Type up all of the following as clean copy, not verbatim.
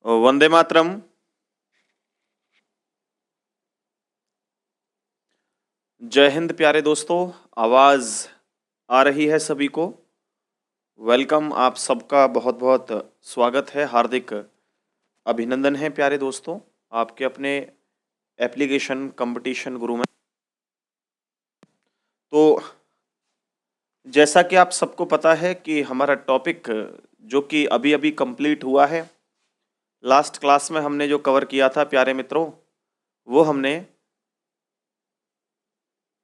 वंदे मातरम। जय हिंद प्यारे दोस्तों, आवाज आ रही है सभी को। वेलकम, आप सबका बहुत बहुत स्वागत है, हार्दिक अभिनंदन है प्यारे दोस्तों आपके अपने एप्लीकेशन कंपटीशन गुरु में। तो जैसा कि आप सबको पता है कि हमारा टॉपिक जो कि अभी अभी कंप्लीट हुआ है, लास्ट क्लास में हमने जो कवर किया था प्यारे मित्रों, वो हमने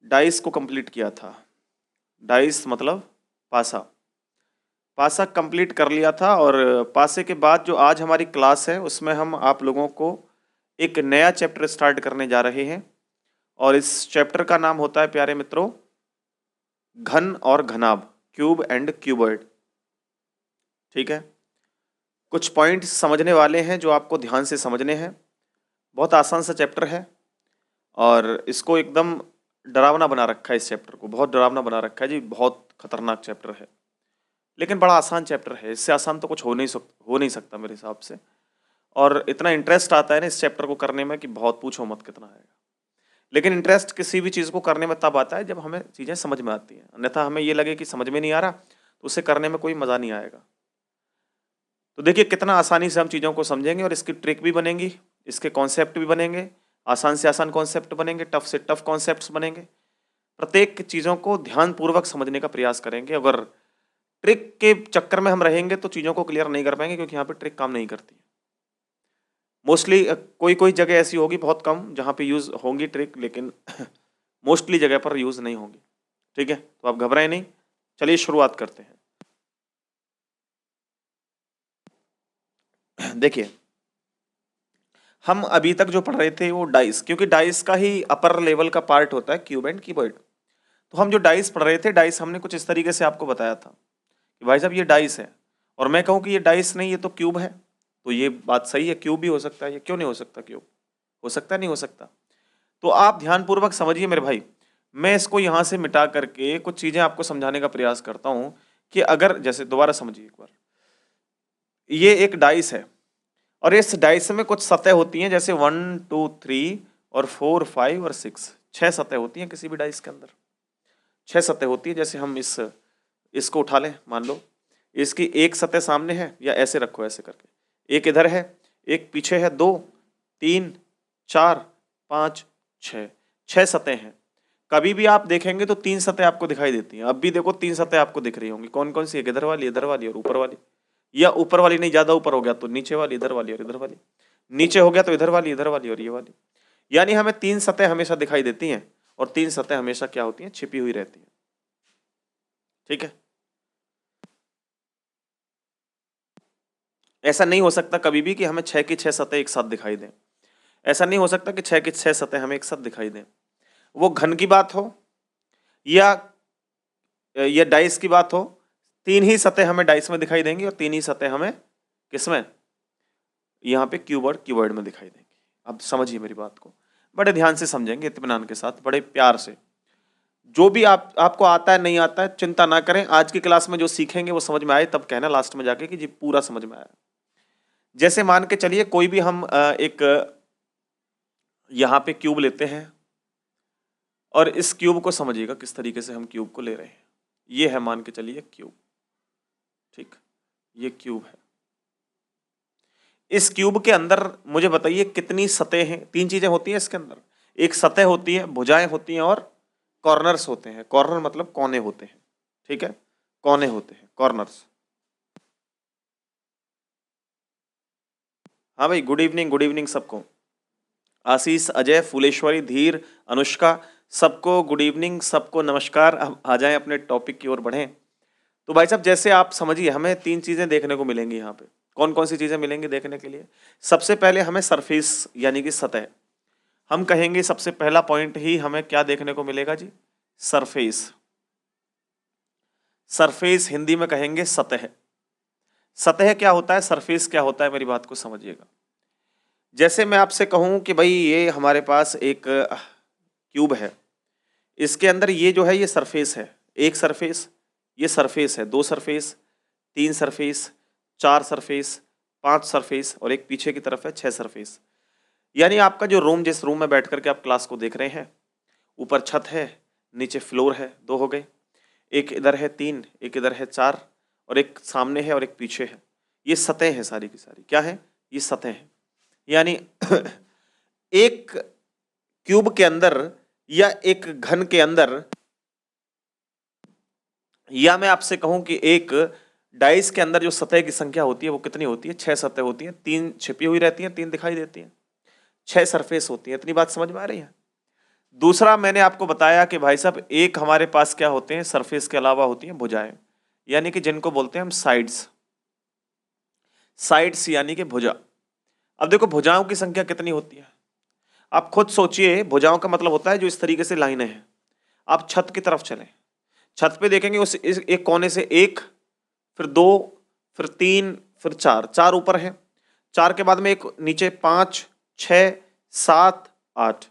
डाइस को कंप्लीट किया था। डाइस मतलब पासा। पासा कंप्लीट कर लिया था और पासे के बाद जो आज हमारी क्लास है उसमें हम आप लोगों को एक नया चैप्टर स्टार्ट करने जा रहे हैं और इस चैप्टर का नाम होता है प्यारे मित्रों घन और घनाभ, क्यूब एंड क्यूबॉइड। ठीक है, कुछ पॉइंट्स समझने वाले हैं जो आपको ध्यान से समझने हैं। बहुत आसान सा चैप्टर है और इसको एकदम डरावना बना रखा है। इस चैप्टर को बहुत डरावना बना रखा है जी, बहुत खतरनाक चैप्टर है, लेकिन बड़ा आसान चैप्टर है। इससे आसान तो कुछ हो नहीं सकता मेरे हिसाब से। और इतना इंटरेस्ट आता है ना इस चैप्टर को करने में कि बहुत पूछो मत कितना आएगा। लेकिन इंटरेस्ट किसी भी चीज़ को करने में तब आता है जब हमें चीज़ें समझ में आती हैं, अन्यथा हमें ये लगे कि समझ में नहीं आ रहा तो उसे करने में कोई मज़ा नहीं आएगा। तो देखिए कितना आसानी से हम चीज़ों को समझेंगे और इसकी ट्रिक भी बनेंगी, इसके कॉन्सेप्ट भी बनेंगे, आसान से आसान कॉन्सेप्ट बनेंगे, टफ से टफ कॉन्सेप्ट्स बनेंगे। प्रत्येक चीज़ों को ध्यानपूर्वक समझने का प्रयास करेंगे। अगर ट्रिक के चक्कर में हम रहेंगे तो चीज़ों को क्लियर नहीं कर पाएंगे, क्योंकि यहाँ पे ट्रिक काम नहीं करती है। मोस्टली कोई कोई जगह ऐसी होगी बहुत कम जहाँ पे यूज़ होंगी ट्रिक, लेकिन मोस्टली जगह पर यूज़ नहीं होंगी। ठीक है, तो आप घबराएं नहीं, चलिए शुरुआत करते हैं। देखिए हम अभी तक जो पढ़ रहे थे वो डाइस, क्योंकि डाइस का ही अपर लेवल का पार्ट होता है क्यूब एंड क्यूबॉइड। तो हम जो डाइस पढ़ रहे थे, डाइस हमने कुछ इस तरीके से आपको बताया था कि भाई साहब ये डाइस है, और मैं कहूँ कि ये डाइस नहीं ये तो क्यूब है, तो ये बात सही है, क्यूब भी हो सकता है, ये क्यों नहीं हो सकता, क्यूब हो सकता है, नहीं हो सकता। तो आप ध्यानपूर्वक समझिए मेरे भाई, मैं इसको यहाँ से मिटा करके कुछ चीज़ें आपको समझाने का प्रयास करता हूँ कि अगर जैसे दोबारा समझिए एक बार, ये एक डाइस है और इस डाइस में कुछ सतह होती हैं, जैसे 1 2 3 और 4 5 और 6, 6 सतह होती हैं किसी भी डाइस के अंदर। 6 सतह होती है। जैसे हम इसको उठा लें, मान लो इसकी एक सतह सामने है, या ऐसे रखो ऐसे करके, एक इधर है, एक पीछे है, 2 3 4 5 6, 6 सतह हैं। कभी भी आप देखेंगे तो 3 सतह आपको दिखाई देती हैं। अब भी देखो 3 सतह आपको दिख रही होंगी। कौन कौन सी? एक इधर वाली और ऊपर वाली, या ऊपर वाली नहीं, ज्यादा ऊपर हो गया तो नीचे वाली, इधर वाली और इधर वाली, नीचे हो गया तो इधर वाली और ये वाली। यानी हमें 3 सतह हमेशा दिखाई देती हैं और 3 सतह हमेशा क्या होती हैं? छिपी हुई रहती हैं। ठीक है, ऐसा नहीं हो सकता कभी भी कि हमें 6 की 6 सतह एक साथ दिखाई दें। ऐसा नहीं हो सकता कि 6 की 6 सतह हमें एक साथ दिखाई दें। वो घन की बात हो या ये डाइस की बात हो, 3 ही सतह हमें डाइस में दिखाई देंगी और 3 ही सतह हमें किसमें? यहाँ पे क्यूब और क्यूबॉइड में दिखाई देंगी। अब समझिए मेरी बात को, बड़े ध्यान से समझेंगे, इत्मीनान के साथ, बड़े प्यार से। जो भी आपको आता है नहीं आता है चिंता ना करें, आज की क्लास में जो सीखेंगे वो समझ में आए तब कहना लास्ट में जाके कि जी पूरा समझ में आया। जैसे मान के चलिए कोई भी हम एक यहाँ पे क्यूब लेते हैं और इस क्यूब को समझिएगा किस तरीके से हम क्यूब को ले रहे हैं। ये है मान के चलिए क्यूब, ठीक, ये क्यूब है। इस क्यूब के अंदर मुझे बताइए कितनी सतह हैं? 3 चीजें होती हैं इसके अंदर। एक सतह होती है, भुजाएं होती हैं और कॉर्नर्स होते हैं। कॉर्नर मतलब कोने होते हैं। ठीक है, कोने होते हैं, कॉर्नर्स। हाँ भाई, गुड इवनिंग सबको। आशीष, अजय, फुलेश्वरी, धीर, अनुष्का, सबको गुड इवनिंग, सबको नमस्कार। अब आ जाएं अपने टॉपिक की ओर बढ़ें। तो भाई साहब जैसे आप समझिए, हमें 3 चीजें देखने को मिलेंगी यहाँ पे। कौन कौन सी चीजें मिलेंगी देखने के लिए? सबसे पहले हमें सरफेस यानी कि सतह, हम कहेंगे सबसे पहला पॉइंट ही हमें क्या देखने को मिलेगा जी? सरफेस। सरफेस हिंदी में कहेंगे सतह। सतह क्या होता है, सरफेस क्या होता है, मेरी बात को समझिएगा। जैसे मैं आपसे कहूं कि भाई ये हमारे पास एक क्यूब है, इसके अंदर ये जो है ये सरफेस है। एक सरफेस, ये सरफेस है, 2 सरफेस, 3 सरफेस, 4 सरफेस, 5 सरफेस और एक पीछे की तरफ है 6 सरफेस। यानी आपका जो रूम, जिस रूम में बैठ करके आप क्लास को देख रहे हैं, ऊपर छत है, नीचे फ्लोर है, 2 हो गए, एक इधर है 3, एक इधर है 4 और एक सामने है और एक पीछे है। ये सतह है सारी की सारी। क्या है? ये सतह है। यानी एक क्यूब के अंदर या एक घन के अंदर, या मैं आपसे कहूं कि एक डाइस के अंदर जो सतह की संख्या होती है वो कितनी होती है? 6 सतह होती है। 3 छिपी हुई रहती हैं, 3 दिखाई देती हैं, 6 सरफेस होती है। इतनी बात समझ में आ रही है? दूसरा मैंने आपको बताया कि भाई साहब एक हमारे पास क्या होते हैं, सरफेस के अलावा होती हैं भुजाएं, यानी कि जिनको बोलते हैं हम साइड्स। साइड्स यानी कि भुजा। अब देखो भुजाओं की संख्या कितनी होती है, आप खुद सोचिए। भुजाओं का मतलब होता है जो इस तरीके से लाइनें हैं। आप छत की तरफ चलें, छत पे देखेंगे उस एक कोने से 1, फिर 2, फिर 3, फिर 4, 4 ऊपर है, 4 के बाद में एक नीचे 5, 6, 7, 8,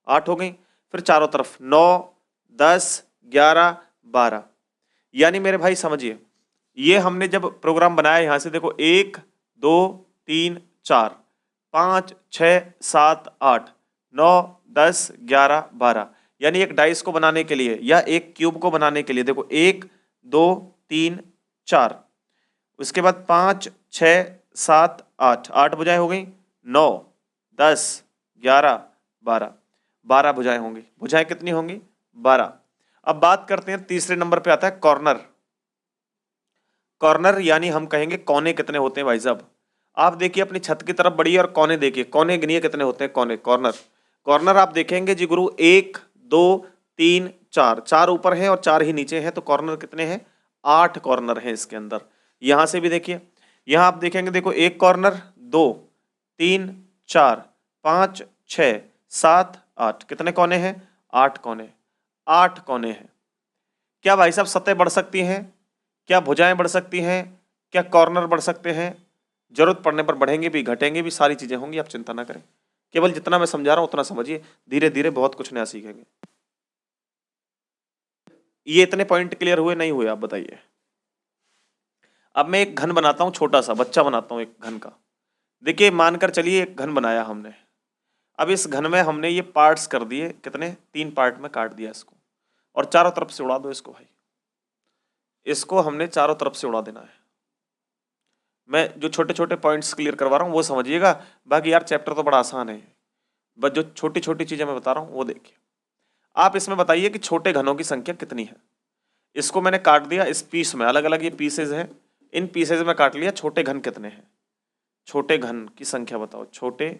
8 हो गई, फिर चारों तरफ 9, 10, 11, 12। यानी मेरे भाई समझिए, ये हमने जब प्रोग्राम बनाया, यहां से देखो 1, 2, 3, 4, 5, 6, 7, 8, 9, 10, 11, 12। यानी एक डाइस को बनाने के लिए या एक क्यूब को बनाने के लिए देखो 1, 2, 3, 4, उसके बाद 5, 6, 7, 8, 8 भुजाएं हो गई, 9, 10, 11, 12, 12 भुजाएं होंगी। भुजाएं कितनी होंगी? 12। अब बात करते हैं, तीसरे नंबर पे आता है कॉर्नर। कॉर्नर यानी हम कहेंगे कोने कितने होते हैं भाई साहब। आप देखिए अपनी छत की तरफ बढ़िए और कोने देखिए, कोने गिनिए कितने होते हैं कोने, कॉर्नर। कॉर्नर आप देखेंगे जी गुरु 1, 2, 3, 4, 4 ऊपर है और 4 ही नीचे है, तो कॉर्नर कितने हैं? 8 कॉर्नर है इसके अंदर। यहां से भी देखिए, यहां आप देखेंगे देखो 1 कॉर्नर, 2, 3, 4, 5, 6, 7, 8, कितने कोने हैं? 8 कोने। 8 कोने हैं। क्या भाई साहब सतह बढ़ सकती हैं? क्या भुजाएं बढ़ सकती हैं? क्या कॉर्नर बढ़ सकते हैं? जरूरत पड़ने पर बढ़ेंगे भी, घटेंगे भी, सारी चीजें होंगी, आप चिंता ना करें। केवल जितना मैं समझा रहा हूं उतना समझिए, धीरे धीरे बहुत कुछ नया सीखेंगे। ये इतने पॉइंट क्लियर हुए नहीं हुए, आप बताइए। अब मैं एक घन बनाता हूं, छोटा सा बच्चा बनाता हूं एक घन का। देखिए मानकर चलिए एक घन बनाया हमने। अब इस घन में हमने ये पार्ट्स कर दिए, कितने? 3 पार्ट में काट दिया इसको, और चारों तरफ से उड़ा दो इसको भाई। इसको हमने चारों तरफ से उड़ा देना है। मैं जो छोटे छोटे पॉइंट्स क्लियर करवा रहा हूँ वो समझिएगा, बाकी यार चैप्टर तो बड़ा आसान है, बस जो छोटी छोटी चीजें मैं बता रहा हूँ वो देखिए। आप इसमें बताइए कि छोटे घनों की संख्या कितनी है। इसको मैंने काट दिया इस पीस में, अलग अलग ये पीसेज हैं, इन पीसेज में काट लिया। छोटे घन कितने हैं? छोटे घन की संख्या बताओ, छोटे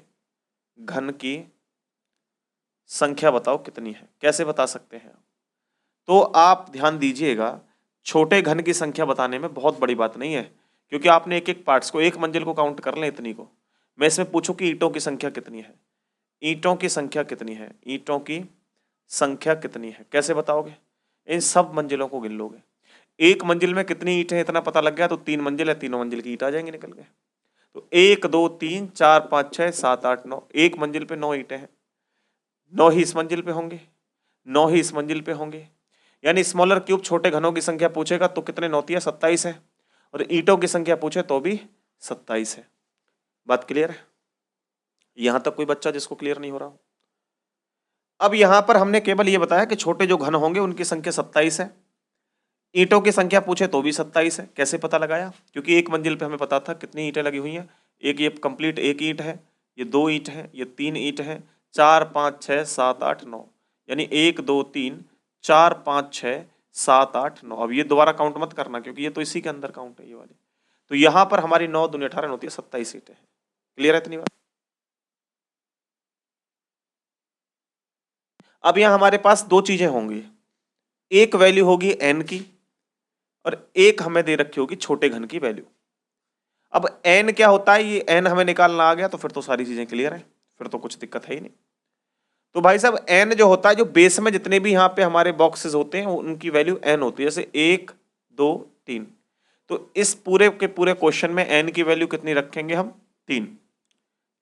घन की संख्या बताओ कितनी है, कैसे बता सकते हैं? तो आप ध्यान दीजिएगा, छोटे घन की संख्या बताने में बहुत बड़ी बात नहीं है, क्योंकि आपने एक एक पार्ट्स को, एक मंजिल को काउंट कर लें इतनी को। मैं इसमें पूछूं कि ईंटों की संख्या कितनी है, ईंटों की संख्या कितनी है, ईंटों की संख्या कितनी है, कैसे बताओगे? इन सब मंजिलों को गिन लोगे। एक मंजिल में कितनी ईंट है इतना पता लग गया तो 3 मंजिल है, तीनों मंजिल की ईंट आ जाएंगे निकल के। तो 1, 2, 3, 4, 5, 6, 7, 8, 9, एक मंजिल पे 9 ईंटें हैं। 9 ही इस मंजिल पे होंगे, 9 ही इस मंजिल पे होंगे। यानी स्मॉलर क्यूब छोटे घनों की संख्या पूछेगा तो कितने? 9 तिया 27 है, और ईंटों की संख्या पूछे तो भी 27 है। बात क्लियर है? यहां तक कोई बच्चा जिसको क्लियर नहीं हो रहा हो? अब यहां पर हमने केवल ये बताया कि छोटे जो घन होंगे उनकी संख्या 27 है, ईंटों की संख्या पूछे तो भी 27 है। कैसे पता लगाया? क्योंकि एक मंजिल पे हमें पता था कितनी ईंटें लगी हुई हैं। एक ये कंप्लीट एक ईंट है, ये 2 ईंट है, ये 3 ईंट है, 4, 5, 6, 7, 8, 9। यानी 1, 2, 3, 4, 5, 6, 7, 8, 9। अब ये दोबारा काउंट मत करना क्योंकि ये तो इसी के अंदर काउंट है ये वाली। तो यहां पर हमारी 9 दूनी 18 होती है, 27 ईंटें हैं। क्लियर है इतनी बात? अब यहां हमारे पास 2 चीजें होंगी, एक वैल्यू होगी n की और एक हमें दे रखी होगी छोटे घन की वैल्यू। अब n क्या होता है, ये n हमें निकालना आ गया तो फिर तो सारी चीजें क्लियर है, फिर तो कुछ दिक्कत है ही नहीं। तो भाई साहब n जो होता है, जो बेस में जितने भी यहाँ पे हमारे बॉक्सेस होते हैं उनकी वैल्यू n होती है, जैसे 1, 2, 3। तो इस पूरे के पूरे क्वेश्चन में n की वैल्यू कितनी रखेंगे हम? 3।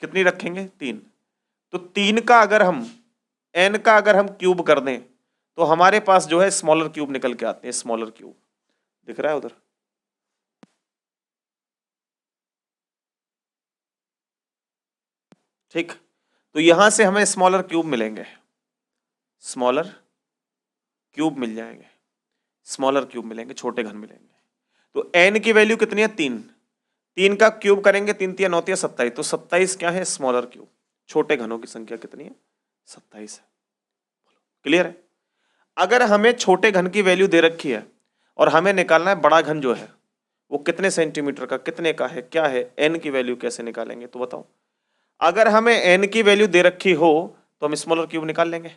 कितनी रखेंगे? 3। तो 3 का अगर हम n का अगर हम क्यूब कर दें तो हमारे पास जो है स्मॉलर क्यूब निकल के आते हैं। स्मॉलर क्यूब दिख रहा है उधर? ठीक, तो यहां से हमें स्मॉलर क्यूब मिलेंगे, स्मॉलर क्यूब मिल जाएंगे, स्मॉलर क्यूब मिलेंगे, छोटे घन मिलेंगे। तो n की वैल्यू कितनी है? 3, 3 का क्यूब करेंगे 3 3 9 27, तो 27 क्या है? Smaller cube. छोटे घनों की संख्या कितनी है? 27 है। क्लियर है? अगर हमें छोटे घन की वैल्यू दे रखी है और हमें निकालना है बड़ा घन जो है वो कितने सेंटीमीटर का, कितने का है, क्या है, n की वैल्यू कैसे निकालेंगे? तो बताओ। अगर हमें n की वैल्यू दे रखी हो तो हम स्मॉलर क्यूब निकाल लेंगे,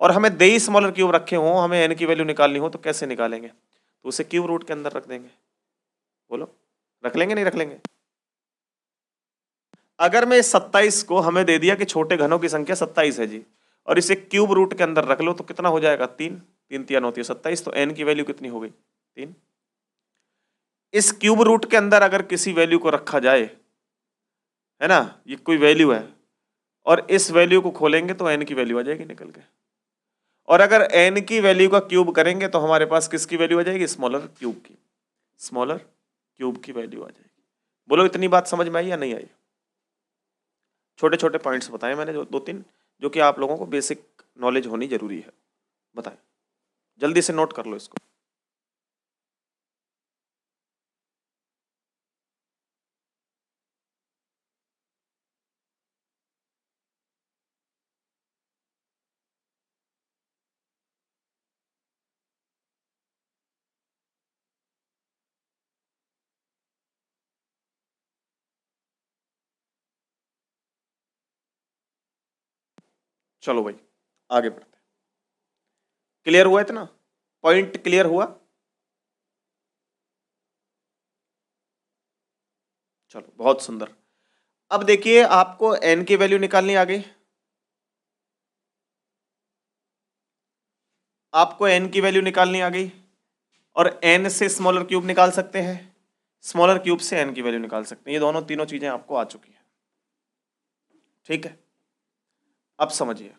और हमें दे ही स्मॉलर क्यूब रखे हो, हमें n की वैल्यू निकालनी हो तो कैसे निकालेंगे? तो उसे क्यूब रूट के अंदर रख देंगे। बोलो, रख लेंगे नहीं रख लेंगे? अगर मैं 27 को हमें दे दिया कि छोटे घनों की संख्या 27 है जी, और इसे क्यूब रूट के अंदर रख लो तो कितना हो जाएगा? 3, 3 3 9 27, तो n की वैल्यू कितनी हो गई? 3। इस क्यूब रूट के अंदर अगर किसी वैल्यू को रखा जाए, है ना, ये कोई वैल्यू है, और इस वैल्यू को खोलेंगे तो n की वैल्यू आ जाएगी निकल के, और अगर n की वैल्यू का क्यूब करेंगे तो हमारे पास किसकी वैल्यू आ जाएगी? स्मॉलर क्यूब की, स्मॉलर क्यूब की वैल्यू आ जाएगी। बोलो, इतनी बात समझ में आई या नहीं आई? छोटे छोटे पॉइंट्स बताए मैंने, जो 2-3, जो कि आप लोगों को बेसिक नॉलेज होनी जरूरी है। बताएं, जल्दी से नोट कर लो इसको। चलो भाई, आगे बढ़ते। क्लियर हुआ? इतना पॉइंट क्लियर हुआ? चलो, बहुत सुंदर। अब देखिए, आपको n की वैल्यू निकालनी आ गई, आपको n की वैल्यू निकालनी आ गई, और n से स्मॉलर क्यूब निकाल सकते हैं, स्मॉलर क्यूब से n की वैल्यू निकाल सकते हैं। ये दोनों तीनों चीजें आपको आ चुकी हैं। ठीक है, अब समझिए,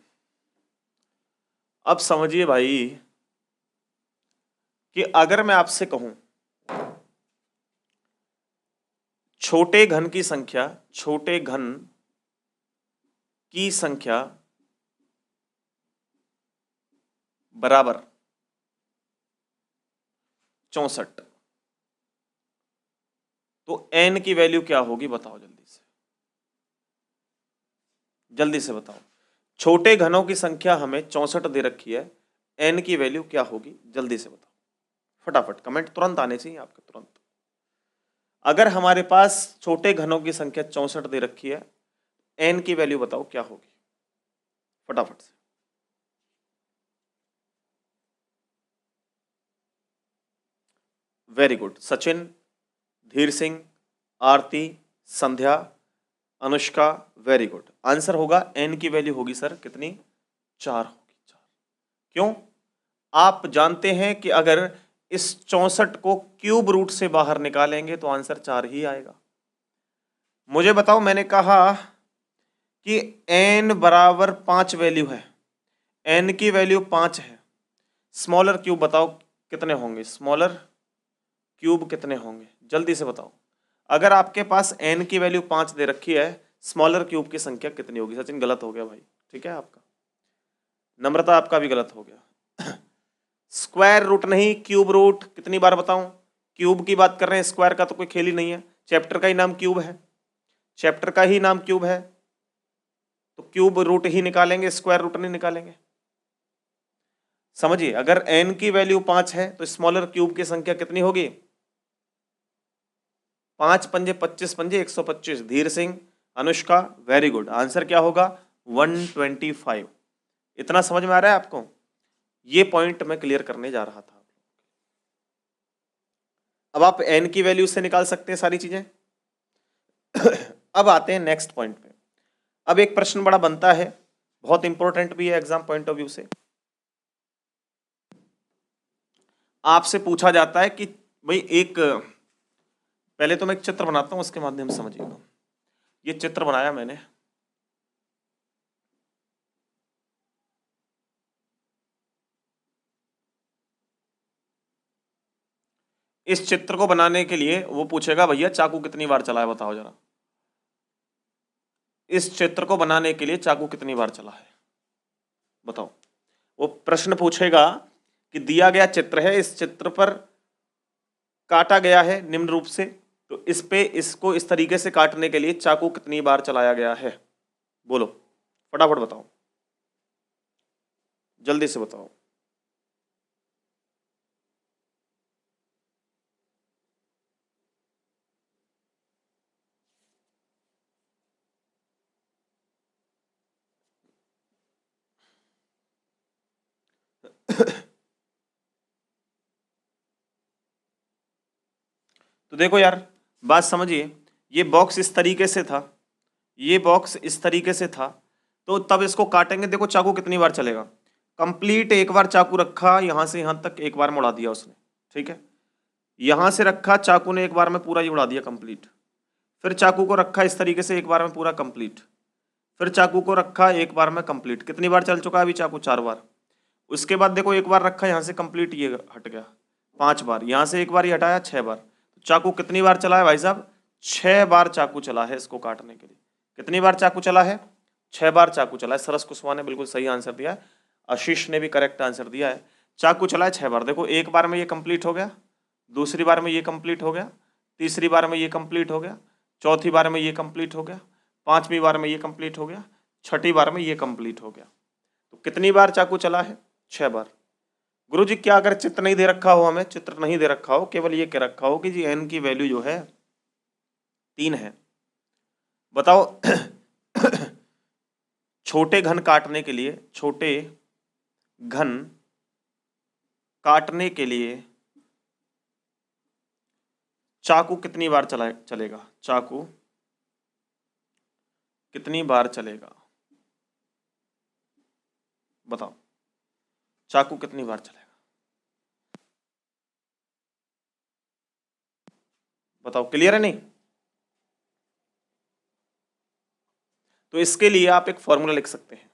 अब समझिए भाई कि अगर मैं आपसे कहूं छोटे घन की संख्या, छोटे घन की संख्या बराबर 64, तो n की वैल्यू क्या होगी? बताओ जल्दी से, जल्दी से बताओ। छोटे घनों की संख्या हमें 64 दे रखी है, n की वैल्यू क्या होगी? जल्दी से बताओ, फटाफट कमेंट तुरंत आने चाहिए आपके, तुरंत। अगर हमारे पास छोटे घनों की संख्या 64 दे रखी है, n की वैल्यू बताओ क्या होगी? फटाफट से। वेरी गुड, सचिन, धीर सिंह, आरती, संध्या, अनुष्का, वेरी गुड। आंसर होगा n की वैल्यू होगी सर कितनी? 4 होगी, 4। क्यों? आप जानते हैं कि अगर इस 64 को क्यूब रूट से बाहर निकालेंगे तो आंसर 4 ही आएगा। मुझे बताओ, मैंने कहा कि n बराबर 5 वैल्यू है, n की वैल्यू 5 है, स्मॉलर क्यूब बताओ कितने होंगे? स्मॉलर क्यूब कितने होंगे? जल्दी से बताओ। अगर आपके पास n की वैल्यू 5 दे रखी है, स्मॉलर क्यूब की संख्या कितनी होगी? सचिन गलत हो गया भाई, ठीक है आपका। नम्रता आपका भी गलत हो गया। स्क्वायर रूट नहीं, क्यूब रूट। कितनी बार बताऊं? क्यूब की बात कर रहे हैं, स्क्वायर का तो कोई खेल ही नहीं है। चैप्टर का ही नाम क्यूब है, चैप्टर का ही नाम क्यूब है, तो क्यूब रूट ही निकालेंगे, स्क्वायर रूट नहीं निकालेंगे। समझिए, अगर n की वैल्यू 5 है तो स्मॉलर क्यूब की संख्या कितनी होगी? 5 पंजे 25 पंजे 125। धीर Singh, Anushka, very good. Answer क्या होगा? 125। इतना समझ में आ रहा है आपको? ये पॉइंट मैं क्लियर करने जा रहा था। अब आप n की वैल्यू से निकाल सकते हैं सारी चीजें। अब आते हैं नेक्स्ट पॉइंट पे। अब एक प्रश्न बड़ा बनता है, बहुत इंपॉर्टेंट भी है एग्जाम पॉइंट ऑफ व्यू से। आपसे पूछा जाता है कि भाई एक, पहले तो मैं एक चित्र बनाता हूं, उसके माध्यम से समझिएगा। ये चित्र बनाया मैंने, इस चित्र को बनाने के लिए वो पूछेगा भैया चाकू कितनी बार चलाया बताओ जरा। इस चित्र को बनाने के लिए चाकू कितनी बार चला है, बताओ। वो प्रश्न पूछेगा कि दिया गया चित्र है, इस चित्र पर काटा गया है निम्न रूप से, तो इस पे इसको इस तरीके से काटने के लिए चाकू कितनी बार चलाया गया है, बोलो फटाफट बताओ, जल्दी से बताओ। तो देखो यार, बात समझिए, ये बॉक्स इस तरीके से था, ये बॉक्स इस तरीके से था, तो तब इसको काटेंगे, देखो चाकू कितनी बार चलेगा। कंप्लीट एक बार चाकू रखा यहां से यहां तक, एक बार में उड़ा दिया उसने, ठीक है। यहां से रखा चाकू ने, एक बार में पूरा ये उड़ा दिया कंप्लीट। फिर चाकू को रखा इस तरीके से, एक बार में पूरा कंप्लीट। फिर चाकू को रखा एक बार में कंप्लीट। कितनी बार चल चुका है अभी चाकू, 4 बार। उसके बाद देखो एक बार रखा यहाँ से कंप्लीट, ये हट गया 5 बार। यहाँ से एक बार ये हटाया 6 बार। तो चाकू कितनी बार चला है भाई साहब, 6 बार चाकू चला है इसको काटने के लिए। कितनी बार चाकू चला है, 6 बार चाकू चला है। सरस कुशवाहा ने बिल्कुल सही आंसर दिया है, आशीष ने भी करेक्ट आंसर दिया है। चाकू चला है 6 बार। देखो एक बार में ये कंप्लीट हो गया, दूसरी बार में ये कंप्लीट हो गया, तीसरी बार में ये कंप्लीट हो गया, चौथी बार में ये कंप्लीट हो गया, पांचवी बार में ये कंप्लीट हो गया, छठी बार में ये कंप्लीट हो गया। तो कितनी बार चाकू चला है, 6 बार। गुरुजी क्या अगर चित्र नहीं दे रखा हो, हमें चित्र नहीं दे रखा हो, केवल ये कह रखा हो कि जी n की वैल्यू जो है 3 है, बताओ। छोटे घन काटने के लिए, छोटे घन काटने के लिए चाकू कितनी बार चलेगा, चाकू कितनी बार चलेगा, बताओ। चाकू कितनी बार चलेगा, बताओ। क्लियर है नहीं? तो इसके लिए आप एक फॉर्मूला लिख सकते हैं,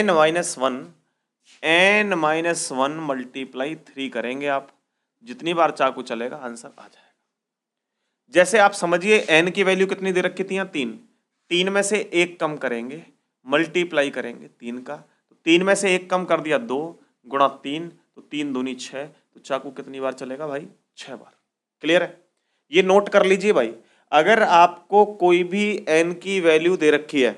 n-1 मल्टीप्लाई 3 करेंगे आप, जितनी बार चाकू चलेगा आंसर आ जाएगा। जैसे आप समझिए n की वैल्यू कितनी दे रखी थी यहाँ, 3 में से 1 कम करेंगे, मल्टीप्लाई करेंगे 3 का, तो 3 में से 1 कम कर दिया 2 गुणा 3, तो 3 दूनी 6, तो चाकू कितनी बार चलेगा भाई, 6 बार। क्लियर है? ये नोट कर लीजिए भाई, अगर आपको कोई भी n की वैल्यू दे रखी है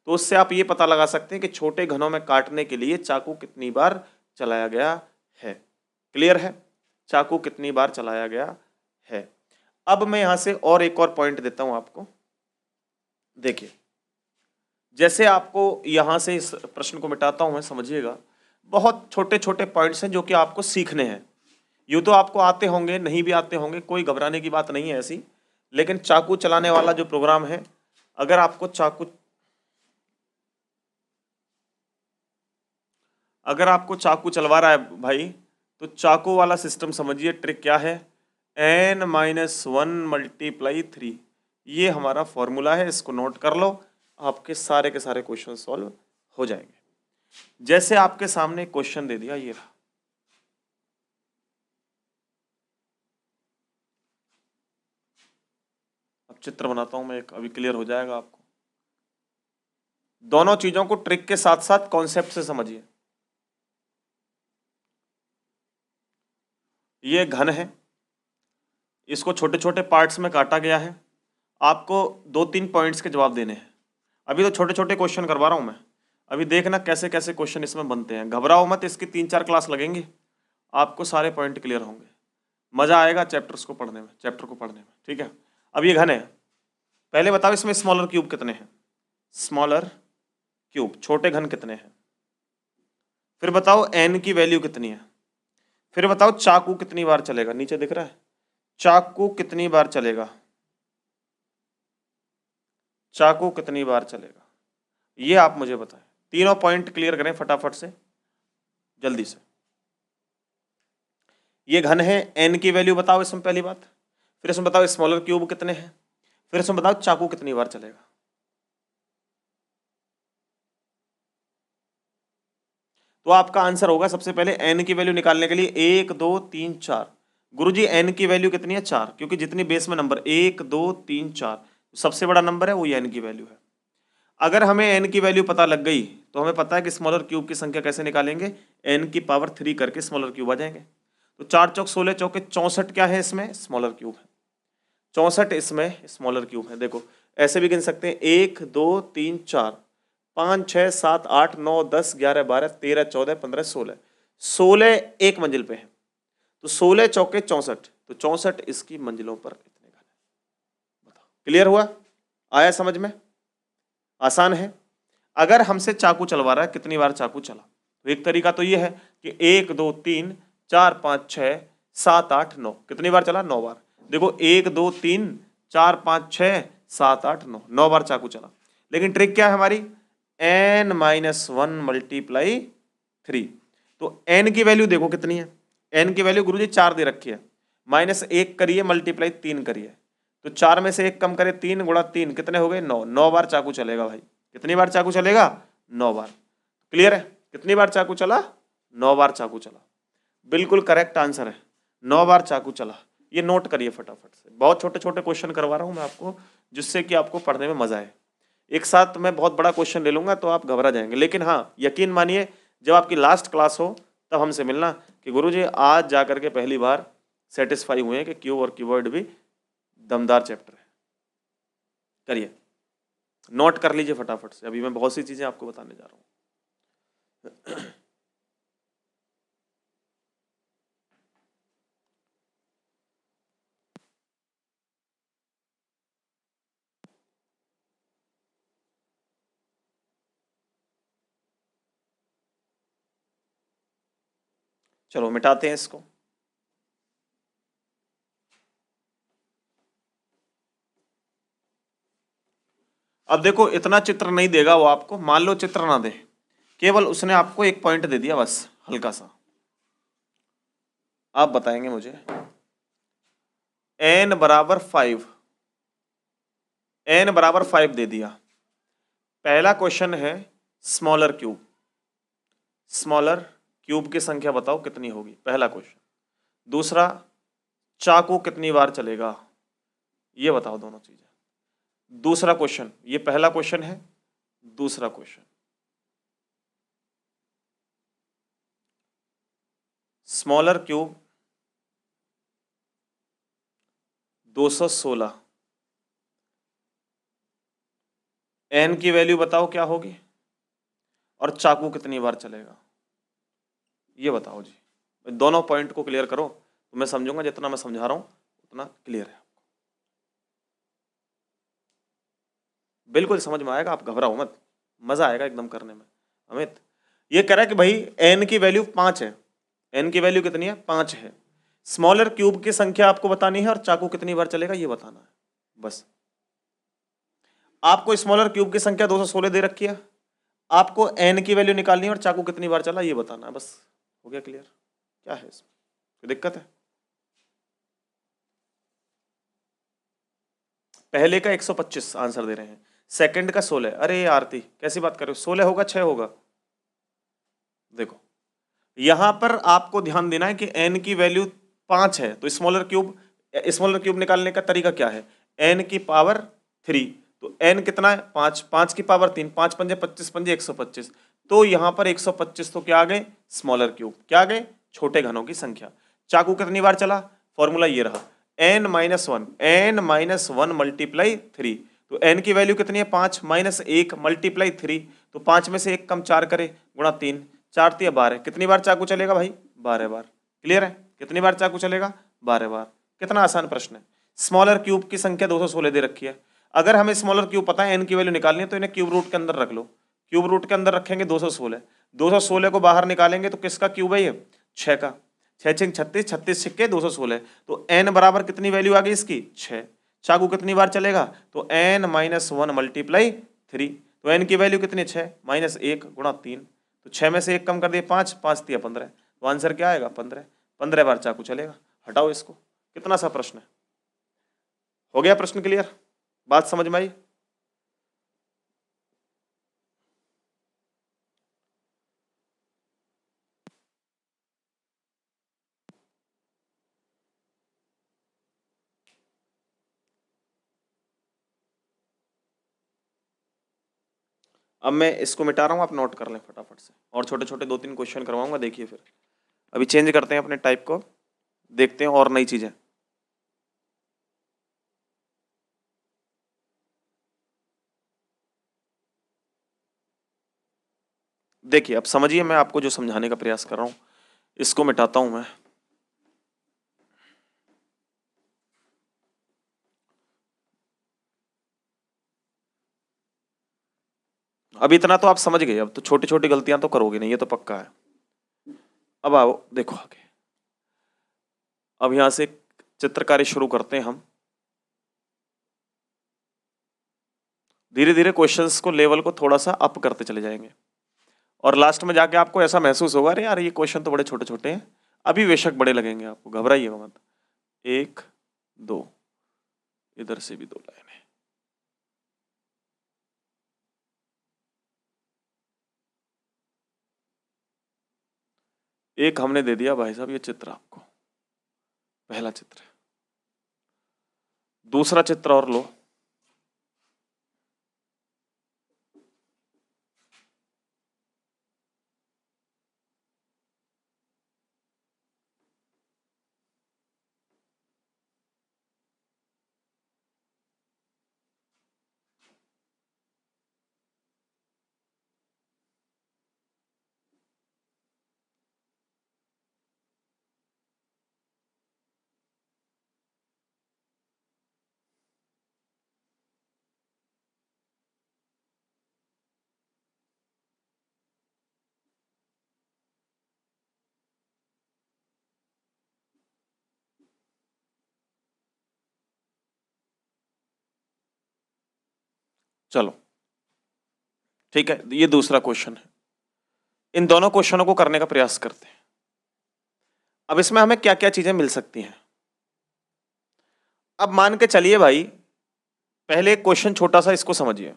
तो उससे आप ये पता लगा सकते हैं कि छोटे घनों में काटने के लिए चाकू कितनी बार चलाया गया है। क्लियर है? चाकू कितनी बार चलाया गया है। अब मैं यहां से और एक और पॉइंट देता हूं आपको, देखिए। जैसे आपको यहां से इस प्रश्न को मिटाता हूं मैं, समझिएगा, बहुत छोटे छोटे पॉइंट्स हैं जो कि आपको सीखने हैं। यूं तो आपको आते होंगे, नहीं भी आते होंगे, कोई घबराने की बात नहीं है ऐसी, लेकिन चाकू चलाने वाला जो प्रोग्राम है, अगर आपको चाकू चलवा रहा है भाई, तो चाकू वाला सिस्टम समझिए, ट्रिक क्या है, n-1 मल्टीप्लाई 3, ये हमारा फॉर्मूला है, इसको नोट कर लो, आपके सारे के सारे क्वेश्चन सॉल्व हो जाएंगे। जैसे आपके सामने क्वेश्चन दे दिया, ये रहा, अब चित्र बनाता हूं मैं एक, अभी क्लियर हो जाएगा आपको। दोनों चीजों को ट्रिक के साथ साथ कॉन्सेप्ट से समझिए। ये घन है, इसको छोटे छोटे पार्ट्स में काटा गया है, आपको 2-3 पॉइंट्स के जवाब देने हैं। अभी तो छोटे छोटे क्वेश्चन करवा रहा हूं मैं, अभी देखना कैसे कैसे क्वेश्चन इसमें बनते हैं। घबराओ मत, इसकी 3-4 क्लास लगेंगी, आपको सारे पॉइंट क्लियर होंगे, मजा आएगा चैप्टर को पढ़ने में, ठीक है। अब ये घन है, पहले बताओ इसमें स्मॉलर क्यूब कितने हैं, स्मॉलर क्यूब छोटे घन कितने हैं, फिर बताओ n की वैल्यू कितनी है, फिर बताओ चाकू कितनी बार चलेगा, नीचे दिख रहा है, चाकू कितनी बार चलेगा, चाकू कितनी बार चलेगा, ये आप मुझे बताएं। तीनों पॉइंट क्लियर करें फटाफट से, जल्दी से। ये घन है, n की वैल्यू बताओ इसमें पहली बात, फिर इसमें बताओ स्मॉलर क्यूब कितने हैं, फिर इसमें बताओ चाकू कितनी बार चलेगा। तो आपका आंसर होगा सबसे पहले n की वैल्यू निकालने के लिए 1 2 3 4। गुरुजी n की वैल्यू कितनी है, 4, क्योंकि जितनी बेस में नंबर 1 2 3 4 सबसे बड़ा नंबर है वो n की वैल्यू है। अगर हमें n की वैल्यू पता लग गई तो हमें पता है कि स्मॉलर क्यूब की संख्या कैसे निकालेंगे, n की पावर 3 करके स्मॉलर क्यूब आ जाएंगे। तो 4 चौक 16 चौके 64 क्या है इसमें, स्मॉलर क्यूब है। 64 इसमें स्मॉलर क्यूब है। देखो ऐसे भी गिन सकते हैं, 1 2 3 4 5 6 7 8 9 10 11 12 13 14 15 16, 16 एक मंजिल पे है। तो 16 चौके 64, तो 64 इसकी मंजिलों पर इतने घर है। बताओ, क्लियर हुआ, आया समझ में, आसान है। अगर हमसे चाकू चलवा रहा है, कितनी बार चाकू चला, तो एक तरीका तो ये है कि 1 2 3 4 5 6 7 8 9, कितनी बार चला, 9 बार। देखो 1 2 3 4 5 6 7 8 9, 9 बार चाकू चला। लेकिन ट्रिक क्या है हमारी, n-1 मल्टीप्लाई 3। तो n की वैल्यू देखो कितनी है, n की वैल्यू गुरुजी 4 दे रखी है, -1 करिए मल्टीप्लाई 3 करिए, तो 4 में से 1 कम करे, 3 गुणा 3 कितने हो गए, 9। 9 बार चाकू चलेगा भाई, कितनी बार चाकू चलेगा, 9 बार। क्लियर है, कितनी बार चाकू चला, 9 बार चाकू चला, बिल्कुल करेक्ट आंसर है, 9 बार चाकू चला। ये नोट करिए फटाफट से, बहुत छोटे छोटे क्वेश्चन करवा रहा हूं मैं आपको, जिससे कि आपको पढ़ने में मजा आए। एक साथ मैं बहुत बड़ा क्वेश्चन ले लूंगा तो आप घबरा जाएंगे, लेकिन हाँ यकीन मानिए जब आपकी लास्ट क्लास हो तब हमसे मिलना कि गुरुजी आज जाकर के पहली बार सेटिस्फाई हुए हैं कि क्यूब और कीवर्ड भी दमदार चैप्टर है। करिए, नोट कर लीजिए फटाफट से, अभी मैं बहुत सी चीजें आपको बताने जा रहा हूं। चलो मिटाते हैं इसको। अब देखो इतना चित्र नहीं देगा वो आपको, मान लो चित्र ना दे, केवल उसने आपको एक पॉइंट दे दिया बस हल्का सा, आप बताएंगे मुझे n बराबर 5, n बराबर 5 दे दिया। पहला क्वेश्चन है स्मॉलर क्यूब, स्मॉलर क्यूब की संख्या बताओ कितनी होगी, पहला क्वेश्चन। दूसरा, चाकू कितनी बार चलेगा, ये बताओ दोनों चीजें। दूसरा क्वेश्चन, ये पहला क्वेश्चन है, दूसरा क्वेश्चन, स्मॉलर क्यूब 216, n की वैल्यू बताओ क्या होगी, और चाकू कितनी बार चलेगा, ये बताओ जी। दोनों पॉइंट को क्लियर करो तो मैं समझूंगा, जितना मैं समझा रहा हूं उतना क्लियर है, बिल्कुल समझ में आएगा, आप घबराओ मत, मजा आएगा एकदम करने में। अमित ये कह रहा है कि भाई n की वैल्यू 5 है, n की वैल्यू कितनी है, 5 है, स्मॉलर क्यूब की संख्या आपको बतानी है और चाकू कितनी बार चलेगा ये बताना है बस। आपको स्मॉलर क्यूब की संख्या 216 दे रखी है, आपको n की वैल्यू निकालनी है और चाकू कितनी बार चला ये बताना है, बस हो गया क्लियर। क्या है इसमें, कोई दिक्कत है? पहले का 125 आंसर दे रहे हैं, सेकंड का 16। अरे आरती कैसी बात कर रहे हो, 16 होगा 6 होगा? देखो यहां पर आपको ध्यान देना है कि n की वैल्यू 5 है, तो स्मॉलर क्यूब निकालने का तरीका क्या है, n की पावर 3, तो n कितना है 5, 5 की पावर 3, 5 पंजे 25 पंजे 125, तो यहां पर 125 तो क्या आ गए, स्मॉलर क्यूब, क्या आ गए, छोटे घनों की संख्या। चाकू कितनी बार चला, फॉर्मूला ये रहा, n-1 मल्टीप्लाई 3, तो n की वैल्यू कितनी है 5, -1 मल्टीप्लाई 3, तो 5 में से 1 कम 4 करे, गुणा 3, 4 तिया 12, कितनी बार चाकू चलेगा भाई, 12 बार। क्लियर है, कितनी बार चाकू चलेगा, 12 बार। कितना आसान प्रश्न है। स्मॉलर क्यूब की संख्या 216 दे रखी है, अगर हमें स्मॉलर क्यूब पता है n की वैल्यू निकालनी है तो इन्हें क्यूब रूट के अंदर रख लो, क्यूब रूट के अंदर रखेंगे 216, 216 को बाहर निकालेंगे तो किसका क्यूब है ये, 6 का, 6 छिक 36, 36 छिक्के 216, तो n बराबर कितनी वैल्यू आ गई इसकी, 6। चाकू कितनी बार चलेगा, तो n-1 मल्टीप्लाई 3, तो n की वैल्यू कितनी, 6, -1 गुणा 3, तो 6 में से 1 कम कर दिए 5, 5 तिया 15, तो आंसर क्या आएगा 15, 15 बार चाकू चलेगा। हटाओ इसको, कितना सा प्रश्न है, हो गया प्रश्न क्लियर, बात समझ में आई? अब मैं इसको मिटा रहा हूँ, आप नोट कर लें फटाफट से, और छोटे छोटे 2-3 क्वेश्चन करवाऊंगा। देखिए फिर अभी चेंज करते हैं अपने टाइप को, देखते हैं और नई चीजें। देखिए अब समझिए, मैं आपको जो समझाने का प्रयास कर रहा हूं, इसको मिटाता हूं मैं। अब इतना तो आप समझ गए, अब तो छोटी छोटी गलतियां तो करोगे नहीं, ये तो पक्का है। अब आओ देखो आगे। अब यहां से चित्रकारी शुरू करते हैं हम। धीरे धीरे क्वेश्चंस को, लेवल को थोड़ा सा अप करते चले जाएंगे, और लास्ट में जाके आपको ऐसा महसूस होगा, अरे यार ये क्वेश्चन तो बड़े छोटे छोटे हैं, अभी बेशक बड़े लगेंगे आपको, घबराइएगा मत। 1 2, इधर से भी 2 लाइनें। एक हमने दे दिया भाई साहब ये चित्र आपको, पहला चित्र। दूसरा चित्र और लो। चलो ठीक है, ये दूसरा क्वेश्चन है। इन दोनों क्वेश्चनों को करने का प्रयास करते हैं। अब इसमें हमें क्या क्या चीजें मिल सकती हैं। अब मान के चलिए भाई, पहले क्वेश्चन छोटा सा, इसको समझिए।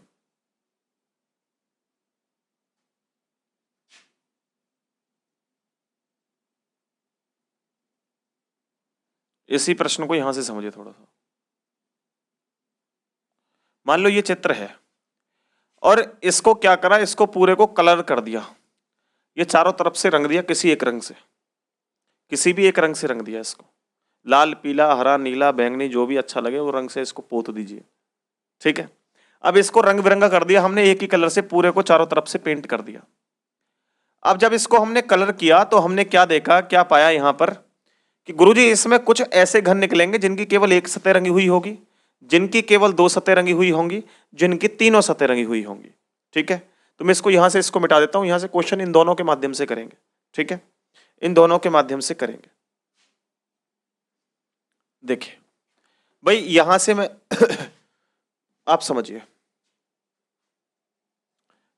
इसी प्रश्न को यहां से समझिए थोड़ा सा। मान लो ये चित्र है, और इसको क्या करा, इसको पूरे को कलर कर दिया, ये चारों तरफ से रंग दिया, किसी एक रंग से, किसी भी एक रंग से रंग दिया इसको, लाल पीला हरा नीला बैंगनी, जो भी अच्छा लगे वो रंग से इसको पोत दीजिए। ठीक है, अब इसको रंग बिरंगा कर दिया हमने, एक ही कलर से पूरे को चारों तरफ से पेंट कर दिया। अब जब इसको हमने कलर किया तो हमने क्या देखा, क्या पाया यहां पर, कि गुरुजी इसमें कुछ ऐसे घन निकलेंगे जिनकी केवल एक सतह रंगी हुई होगी, जिनकी केवल 2 सतह रंगी हुई होंगी, जिनकी तीनों सतह रंगी हुई होंगी। ठीक है, तो मैं इसको यहां से इसको मिटा देता हूं, यहां से क्वेश्चन इन दोनों के माध्यम से करेंगे। ठीक है, इन दोनों के माध्यम से करेंगे। देखिए भाई यहां से मैं आप समझिए,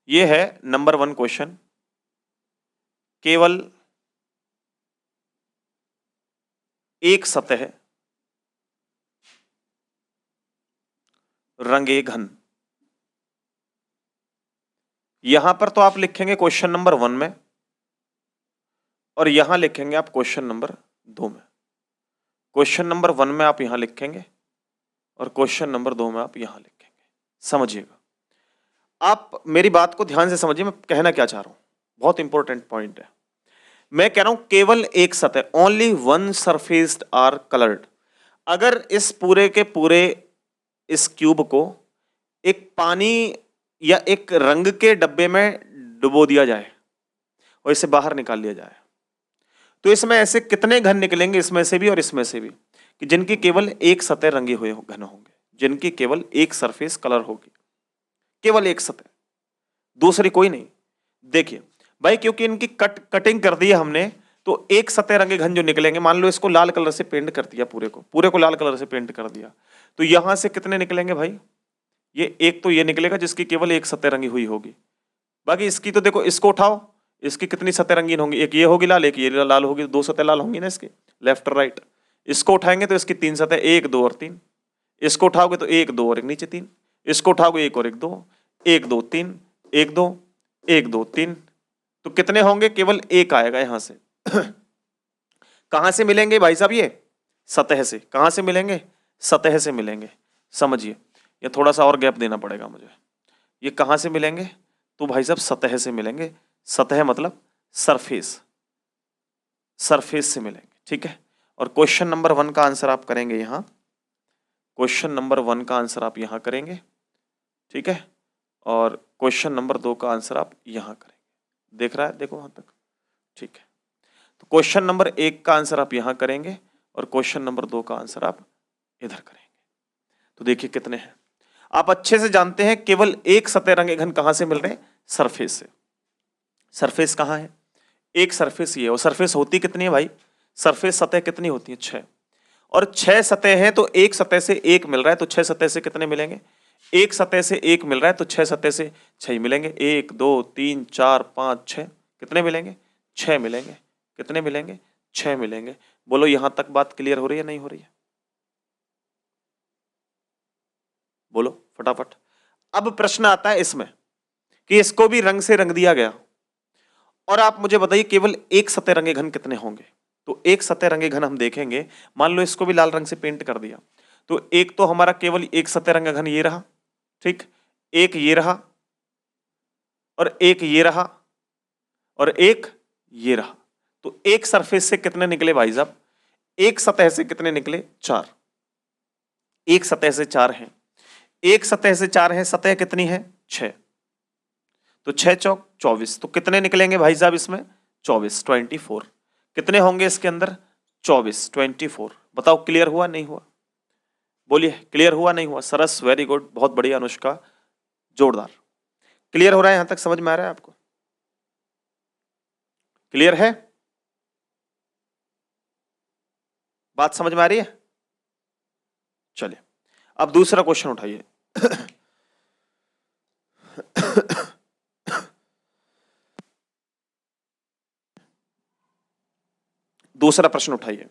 ये है नंबर 1 क्वेश्चन, केवल एक सतह रंगे घन। यहां पर तो आप लिखेंगे क्वेश्चन नंबर 1 में, और यहां लिखेंगे आप क्वेश्चन नंबर 2 में। क्वेश्चन नंबर 1 में आप यहां लिखेंगे, और क्वेश्चन नंबर 2 में आप यहां लिखेंगे। समझिएगा, आप मेरी बात को ध्यान से समझिए, मैं कहना क्या चाह रहा हूं, बहुत इंपॉर्टेंट पॉइंट है। मैं कह रहा हूं केवल एक सतह, only one surface are coloured. अगर इस पूरे के पूरे इस क्यूब को एक पानी या एक रंग के डब्बे में डुबो दिया जाए और इसे बाहर निकाल लिया जाए, तो इसमें ऐसे कितने घन निकलेंगे, इसमें से भी और इसमें से भी, कि जिनकी केवल एक सतह रंगे हुए घन होंगे, जिनकी केवल एक सरफेस कलर होगी, केवल एक सतह, दूसरी कोई नहीं। देखिए भाई, क्योंकि इनकी कटिंग कर दी है हमने, तो एक सतह रंगे घन जो निकलेंगे, मान लो इसको लाल कलर से पेंट कर दिया, पूरे को लाल कलर से पेंट कर दिया, तो यहां से कितने निकलेंगे भाई, ये एक तो ये निकलेगा जिसकी केवल एक सतह रंगी हुई होगी। बाकी इसकी तो देखो, इसको उठाओ, इसकी कितनी सतह रंगीन होंगी, एक ये होगी लाल, एक ये लाल होगी, 2 सतह लाल होंगी ना इसकी, लेफ्ट और राइट। इसको उठाएंगे तो इसकी 3 सतह, 1 2 और 3। इसको उठाओगे तो 1 2 और एक नीचे 3। इसको उठाओगे 1 और 1 2, 1 2 3, 1 2 1 2 3, तो कितने होंगे, केवल एक आएगा यहां से। कहां से मिलेंगे भाई साहब, ये सतह से। कहां से मिलेंगे, सतह से मिलेंगे। समझिए, ये थोड़ा सा और गैप देना पड़ेगा मुझे। ये कहां से मिलेंगे, तो भाई साहब सतह से मिलेंगे। सतह मतलब सरफेस, सरफेस से मिलेंगे, ठीक है। और क्वेश्चन नंबर 1 का आंसर आप करेंगे यहाँ, क्वेश्चन नंबर 1 का आंसर आप यहाँ करेंगे, ठीक है। और क्वेश्चन नंबर 2 का आंसर आप यहाँ करेंगे। देख रहा है, देखो वहां तक, ठीक है। तो क्वेश्चन नंबर 1 का आंसर आप यहाँ करेंगे और क्वेश्चन नंबर 2 का आंसर आप इधर करेंगे। तो देखिए कितने हैं। आप अच्छे से जानते हैं केवल एक सतह रंगे घन कहां से मिल रहे हैं? सरफेस से। सरफेस कहां है? एक सरफेस ये है। और सरफेस होती कितनी है भाई? सरफेस सतह कितनी होती है? 6। और 6 सतह है तो एक सतह से एक मिल रहा है, तो 6 सतह से कितने मिलेंगे? एक सतह से एक मिल रहा है तो 6 सतह से 6 ही मिलेंगे। 1 2 3 4 5 6, कितने मिलेंगे? 6 मिलेंगे। कितने मिलेंगे? 6 मिलेंगे। बोलो यहां तक बात क्लियर हो रही है नहीं हो रही है? बोलो फटाफट। अब प्रश्न आता है इसमें कि इसको भी रंग से रंग दिया गया और आप मुझे बताइए केवल एक सतह रंगे घन कितने होंगे? तो एक सतह रंगे घन हम देखेंगे, मान लो इसको भी लाल रंग से पेंट कर दिया, तो एक तो हमारा केवल एक सतह रंगा घन ये रहा, ठीक, एक ये रहा और एक ये रहा और एक ये रहा। तो एक सरफेस से कितने निकले भाई साहब? एक सतह से कितने निकले? 4। एक सतह से 4 हैं, एक सतह से 4 हैं, सतह कितनी है? 6। तो 6 चौक 24, तो कितने निकलेंगे भाई साहब इसमें? 24, 24। कितने होंगे इसके अंदर? 24, 24। बताओ क्लियर हुआ नहीं हुआ? बोलिए क्लियर हुआ नहीं हुआ? सरस, वेरी गुड, बहुत बढ़िया अनुष्का, जोरदार। क्लियर हो रहा है? यहां तक समझ में आ रहा है आपको? क्लियर है? बात समझ में आ रही है? चलिए अब दूसरा क्वेश्चन उठाइए। दूसरा प्रश्न उठाइए।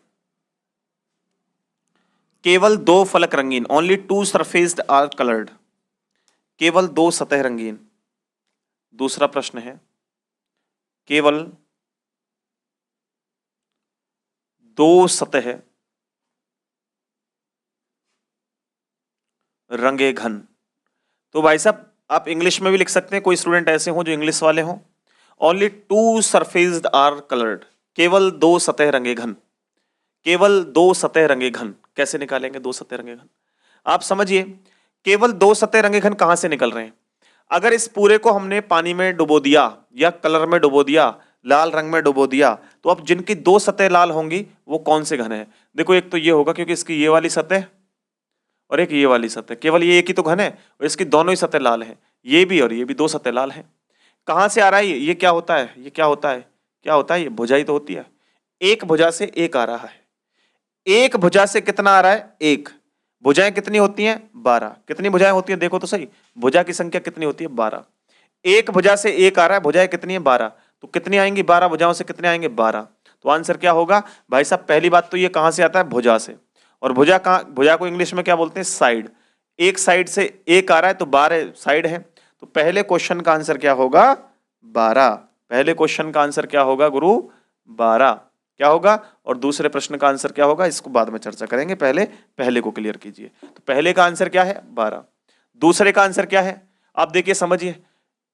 केवल 2 फलक रंगीन, ओनली 2 सरफेस्ड आर कलर्ड। केवल 2 सतह रंगीन। दूसरा प्रश्न है केवल 2 सतह रंगे घन। तो भाई साहब आप इंग्लिश में भी लिख सकते हैं, कोई स्टूडेंट ऐसे हो जो इंग्लिश वाले हो। ओनली 2 सरफेस्ड आर कलर्ड, केवल 2 सतह रंगे घन। केवल 2 सतह रंगे घन कैसे निकालेंगे? 2 सतह रंगे घन आप समझिए, केवल 2 सतह रंगे घन कहां से निकल रहे हैं? अगर इस पूरे को हमने पानी में डुबो दिया या कलर में डुबो दिया, लाल रंग में डुबो दिया, तो अब जिनकी 2 सतह लाल होंगी वो कौन से घन है? देखो एक तो ये होगा क्योंकि इसकी ये वाली सतह और एक ये वाली सतह, केवल ये एक ही तो घन है और इसकी दोनों ही सतह लाल है, ये भी और ये भी 2 सतह लाल है। कहां से आ रहा है ये? क्या होता है? ये क्या होता है? क्या होता है? ये भुजा ही तो होती है। एक भुजा से एक आ रहा है। एक भुजा से कितना आ रहा है? एक। भुजाएं कितनी होती हैं? 12। कितनी भुजाएं होती हैं देखो तो सही, भुजा की संख्या कितनी होती है? 12। एक भुजा से एक आ रहा है, भुजाएं कितनी है? 12। तो कितनी आएंगी? 12 भुजाओं से कितने आएंगे? 12। तो आंसर क्या होगा भाई साहब? पहली बात तो ये कहां से आता है? भुजा से। और भुजा कहां? भुजा को इंग्लिश में क्या बोलते हैं? साइड। एक साइड से एक आ रहा है तो 12 साइड है। तो पहले क्वेश्चन का आंसर क्या होगा? 12। पहले क्वेश्चन का आंसर क्या होगा गुरु? 12। क्या होगा? और दूसरे प्रश्न का आंसर क्या होगा? इसको बाद में चर्चा करेंगे, पहले पहले को क्लियर कीजिए। तो पहले का आंसर क्या है? 12। दूसरे का आंसर क्या है? आप देखिए समझिए,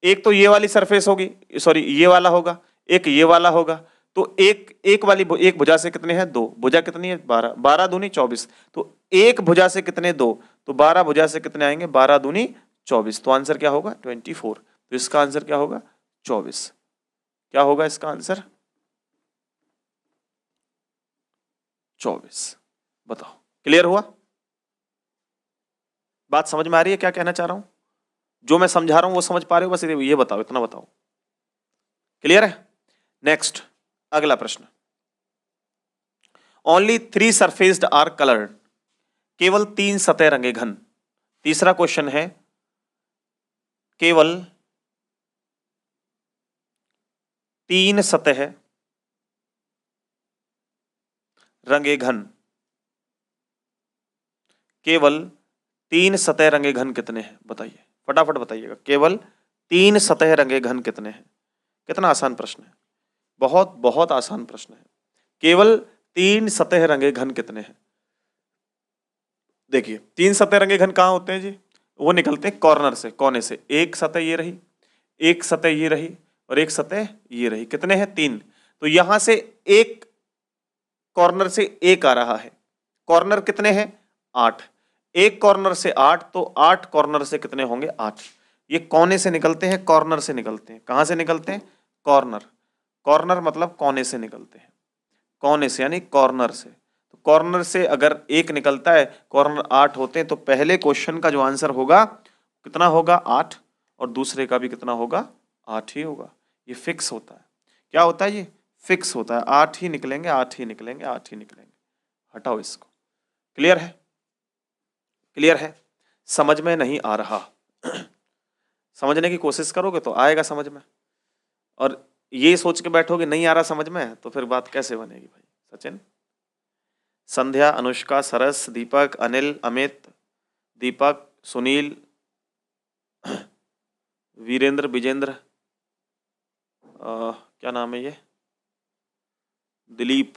एक तो ये वाली सरफेस होगी, सॉरी ये वाला होगा, एक ये वाला होगा। तो एक वाली एक भुजा से कितने हैं? 2। भुजा कितनी है? 12। 12 दूनी 24। तो एक भुजा से कितने? 2। तो 12 भुजा से कितने आएंगे? 12 दूनी 24। तो आंसर क्या होगा? 24। तो इसका आंसर क्या होगा? 24। क्या होगा इसका आंसर? 24। बताओ क्लियर हुआ? बात समझ में आ रही है क्या कहना चाह रहा हूं? जो मैं समझा रहा हूं वो समझ पा रहे हो? बस ये बताओ, इतना बताओ। क्लियर है? नेक्स्ट अगला प्रश्न। ओनली 3 सरफेस्ड आर कलर्ड, केवल 3 सतह रंगे घन। तीसरा क्वेश्चन है केवल 3 सतह रंगे घन। केवल 3 सतह रंगे घन कितने हैं? बताइए फटाफट बताइएगा। केवल 3 सतह रंगे घन कितने हैं? कितना आसान प्रश्न है, बहुत बहुत आसान प्रश्न है। केवल 3 सतह रंगे घन कितने हैं? देखिए 3 सतह रंगे घन कहां होते हैं जी? वो निकलते हैं कॉर्नर से, कोने से। एक सतह ये रही, एक सतह ये रही और एक सतह ये रही, कितने हैं? 3। तो यहां से एक कॉर्नर से एक आ रहा है, कॉर्नर कितने हैं? 8। एक कॉर्नर से 8, तो 8 कॉर्नर से कितने होंगे? 8। ये कोने से निकलते हैं, कॉर्नर से निकलते हैं। कहां से निकलते हैं? कॉर्नर। कॉर्नर मतलब कोने से निकलते हैं, कोने से यानी कॉर्नर से। तो कॉर्नर से अगर एक निकलता है, कॉर्नर 8 होते हैं, तो पहले क्वेश्चन का जो आंसर होगा कितना होगा? 8। और दूसरे का भी कितना होगा? 8 ही होगा। ये फिक्स होता है। क्या होता है? ये फिक्स होता है। 8 ही निकलेंगे, 8 ही निकलेंगे, 8 ही निकलेंगे। हटाओ इसको। क्लियर है? क्लियर है? समझ में नहीं आ रहा? समझने की कोशिश करोगे तो आएगा समझ में, और ये सोच के बैठोगे नहीं आ रहा समझ में, तो फिर बात कैसे बनेगी भाई? सचिन, संध्या, अनुष्का, सरस, दीपक, अनिल, अमित, दीपक, सुनील, वीरेंद्र, विजेंद्र, क्या नाम है ये, दिलीप।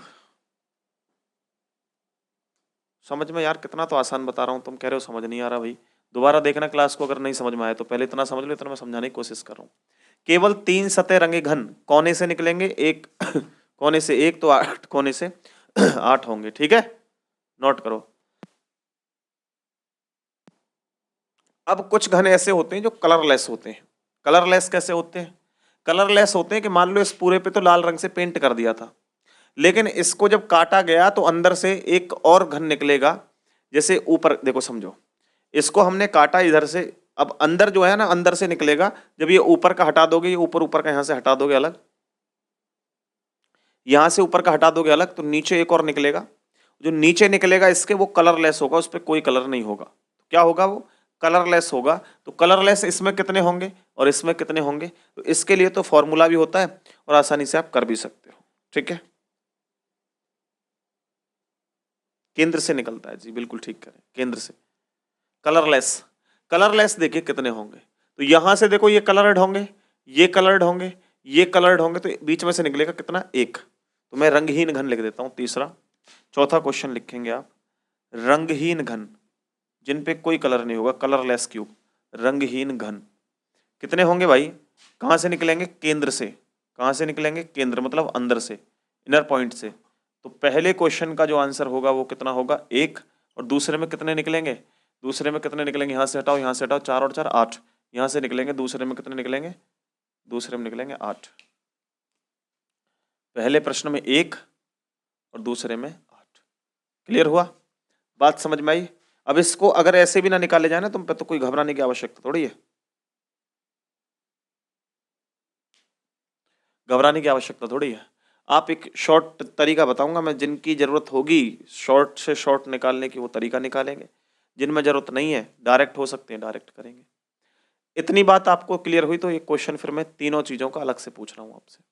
समझ में यार? कितना तो आसान बता रहा हूँ, तुम कह रहे हो समझ नहीं आ रहा भाई। दोबारा देखना क्लास को, अगर नहीं समझ में आया तो पहले इतना समझ लो, इतना मैं समझाने की कोशिश कर रहा हूँ। केवल 3 सतह रंगे घन कोने से निकलेंगे, एक कोने से एक, तो 8 कोने से 8 होंगे। ठीक है, नोट करो। अब कुछ घन ऐसे होते हैं जो कलरलेस होते हैं। कलरलेस कैसे होते हैं? कलरलेस होते हैं कि मान लो इस पूरे पे तो लाल रंग से पेंट कर दिया था, लेकिन इसको जब काटा गया तो अंदर से एक और घन निकलेगा। जैसे ऊपर देखो, समझो, इसको हमने काटा इधर से, अब अंदर जो है ना, अंदर से निकलेगा। जब ये ऊपर का हटा दोगे, ये ऊपर ऊपर का यहां से हटा दोगे अलग, यहां से ऊपर का हटा दोगे अलग, तो नीचे एक और निकलेगा। जो नीचे निकलेगा इसके, वो कलरलेस होगा, उस पर कोई कलर नहीं होगा। तो क्या होगा? वो कलरलेस होगा। तो कलरलेस इसमें कितने होंगे और इसमें कितने होंगे? तो इसके लिए तो फॉर्मूला भी होता है और आसानी से आप कर भी सकते हो। ठीक है, केंद्र से निकलता है जी, बिल्कुल ठीक करें, केंद्र से। कलरलेस, कलरलेस देखिए कितने होंगे। तो यहां से देखो, ये कलर्ड होंगे, ये कलर्ड होंगे, ये कलर्ड होंगे, तो बीच में से निकलेगा कितना? एक। तो मैं रंगहीन घन लिख देता हूं, तीसरा। चौथा क्वेश्चन लिखेंगे आप, रंगहीन घन, जिन पे कोई कलर नहीं होगा, कलरलेस क्यूब, रंगहीन घन कितने होंगे भाई? कहां से निकलेंगे? केंद्र से। कहां से निकलेंगे? केंद्र मतलब अंदर से, इनर पॉइंट से। तो पहले क्वेश्चन का जो आंसर होगा वो कितना होगा? एक। और दूसरे में कितने निकलेंगे? दूसरे में कितने निकलेंगे? यहां से हटाओ, यहां से हटाओ, 4 और 4 8। यहां से निकलेंगे, दूसरे में कितने निकलेंगे? दूसरे में निकलेंगे 8। पहले प्रश्न में 1 और दूसरे में 8। क्लियर हुआ? बात समझ में आई? अब इसको अगर ऐसे भी ना निकाले जाए ना, तुम पे तो कोई घबराने की आवश्यकता थोड़ी है, घबराने की आवश्यकता थोड़ी है। आप एक शॉर्ट तरीका बताऊंगा मैं, जिनकी जरूरत होगी शॉर्ट से शॉर्ट निकालने की, वो तरीका निकालेंगे। जिनमें जरूरत नहीं है, डायरेक्ट हो सकते हैं, डायरेक्ट करेंगे। इतनी बात आपको क्लियर हुई तो ये क्वेश्चन फिर मैं तीनों चीजों का अलग से पूछ रहा हूं आपसे।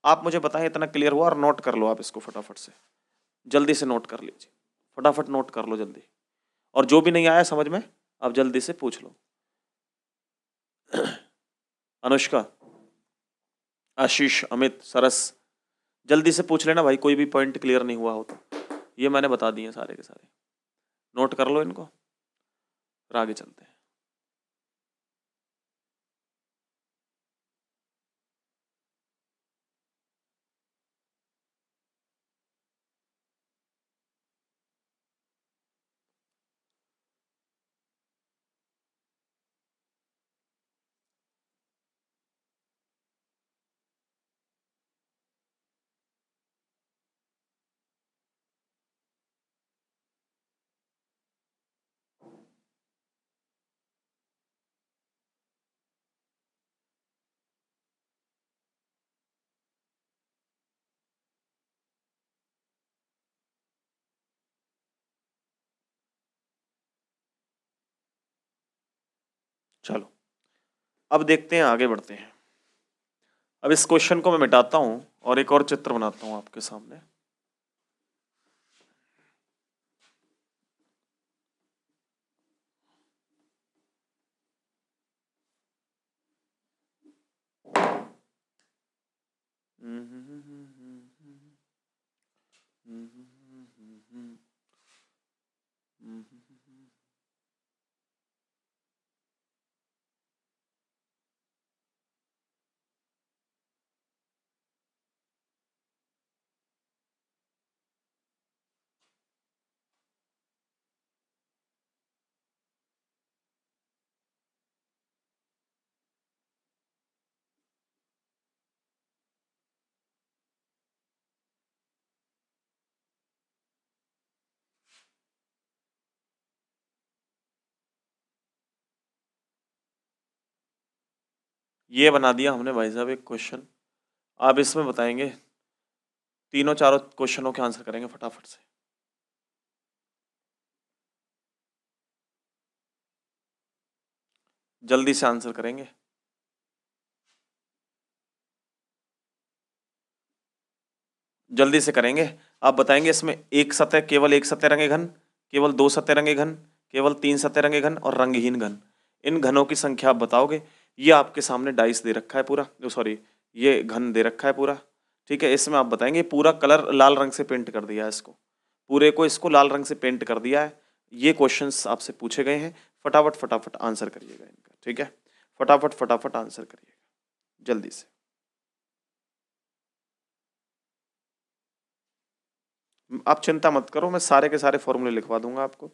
आप मुझे बताएं इतना क्लियर हुआ, और नोट कर लो आप इसको फटाफट से, जल्दी से नोट कर लीजिए, फटाफट नोट कर लो जल्दी। और जो भी नहीं आया समझ में, आप जल्दी से पूछ लो। अनुष्का, आशीष, अमित, सरस, जल्दी से पूछ लेना भाई, कोई भी पॉइंट क्लियर नहीं हुआ हो तो। ये मैंने बता दिए सारे के सारे, नोट कर लो इनको, फिर आगे चलते हैं। चलो, अब देखते हैं, आगे बढ़ते हैं। अब इस क्वेश्चन को मैं मिटाता हूं और एक और चित्र बनाता हूं आपके सामने। ये बना दिया हमने भाई साहब एक क्वेश्चन। आप इसमें बताएंगे, तीनों चारों क्वेश्चनों के आंसर करेंगे फटाफट से। जल्दी से आंसर करेंगे। जल्दी से करेंगे। आप बताएंगे इसमें एक सतह, केवल एक सतह घन, केवल दो सतह घन, केवल तीन सतह घन और रंगहीन घन। इन घनों की संख्या आप बताओगे। ये आपके सामने डाइस दे रखा है पूरा, सॉरी ये घन दे रखा है पूरा। ठीक है, इसमें आप बताएंगे पूरा कलर लाल रंग से पेंट कर दिया है इसको, पूरे को इसको लाल रंग से पेंट कर दिया है। ये क्वेश्चंस आपसे पूछे गए हैं, फटाफट फटाफट आंसर करिएगा इनका। ठीक है, फटाफट फटाफट आंसर करिएगा जल्दी से। आप चिंता मत करो, मैं सारे के सारे फॉर्मूले लिखवा दूंगा आपको।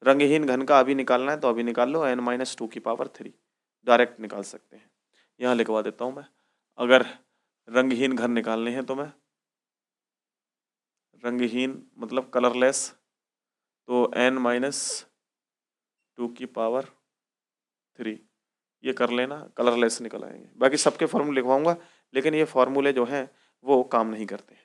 रंगहीन घन का अभी निकालना है तो अभी निकाल लो, n-2 डायरेक्ट निकाल सकते हैं। यहाँ लिखवा देता हूँ मैं। अगर रंगहीन घन निकालने हैं तो मैं, रंगहीन मतलब कलरलेस, तो n-2 ये कर लेना, कलरलेस निकल आएंगे। बाकी सबके फॉर्मूले लिखवाऊंगा, लेकिन ये फॉर्मूले जो हैं वो काम नहीं करते हैं।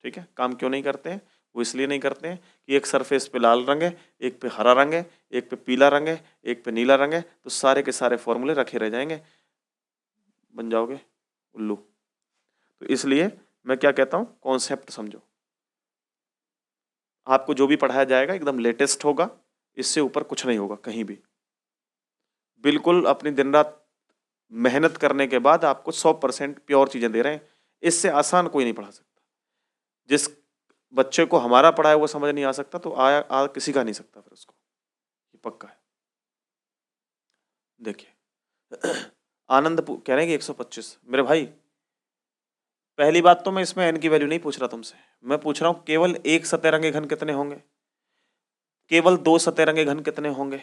ठीक है, काम क्यों नहीं करते हैं? वो इसलिए नहीं करते हैं कि एक सरफेस पे लाल रंग है, एक पे हरा रंग है, एक पे पीला रंग है, एक पे नीला रंग है, तो सारे के सारे फॉर्मूले रखे रह जाएंगे, बन जाओगे उल्लू। तो इसलिए मैं क्या कहता हूँ, कॉन्सेप्ट समझो। आपको जो भी पढ़ाया जाएगा एकदम लेटेस्ट होगा, इससे ऊपर कुछ नहीं होगा कहीं भी। बिल्कुल अपनी दिन रात मेहनत करने के बाद आपको 100% प्योर चीजें दे रहे हैं। इससे आसान कोई नहीं पढ़ा सकता। जिस बच्चे को हमारा पढ़ाया हुआ समझ नहीं आ सकता, तो आ किसी का नहीं सकता फिर उसको, ये पक्का है। देखिए आनंद कह रहे हैं कि 125। मेरे भाई पहली बात तो मैं इसमें n की वैल्यू नहीं पूछ रहा तुमसे, मैं पूछ रहा हूं केवल एक सतरंगे घन कितने होंगे, केवल दो सतरंगे घन कितने होंगे,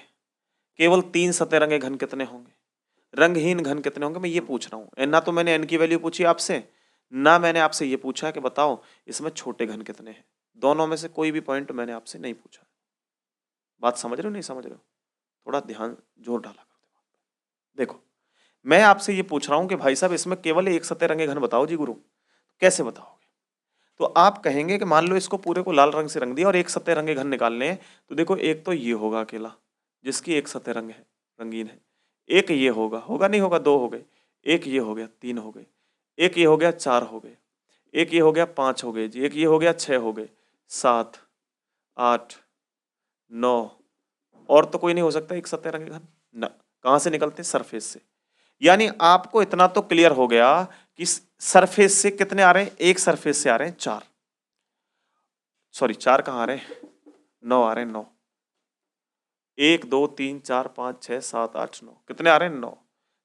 केवल तीन सतरंगे घन कितने होंगे, रंगहीन घन कितने होंगे, मैं ये पूछ रहा हूँ। ना तो मैंने n की वैल्यू पूछी आपसे, ना मैंने आपसे ये पूछा कि बताओ इसमें छोटे घन कितने हैं। दोनों में से कोई भी पॉइंट मैंने आपसे नहीं पूछा। बात समझ रहे हो नहीं समझ रहे हो? थोड़ा ध्यान जोर डाला कर। देखो मैं आपसे ये पूछ रहा हूं कि भाई साहब इसमें केवल एक सतरंगे घन बताओ जी गुरु, कैसे बताओगे? तो आप कहेंगे कि मान लो इसको पूरे को लाल रंग से रंग दिया और एक सतरंगे घन निकालने हैं, तो देखो एक तो ये होगा अकेला जिसकी एक सतरंग है, रंगीन है। एक ये होगा, होगा नहीं होगा, दो हो गए। एक ये हो गया, तीन हो गए। एक ये हो गया, चार हो गए। एक ये हो गया, पांच हो गए जी। एक ये हो गया, छह हो गए, सात, आठ, नौ। और तो कोई नहीं हो सकता एक सतरंगी घन ना। कहां से निकलते? सरफेस से। यानी आपको इतना तो क्लियर हो गया कि सरफेस से कितने आ रहे हैं, एक सरफेस से आ रहे हैं चार, सॉरी चार कहां आ रहे हैं, नौ आ रहे हैं, नौ। एक दो तीन चार पांच छह सात आठ नौ, कितने आ रहे हैं? नौ।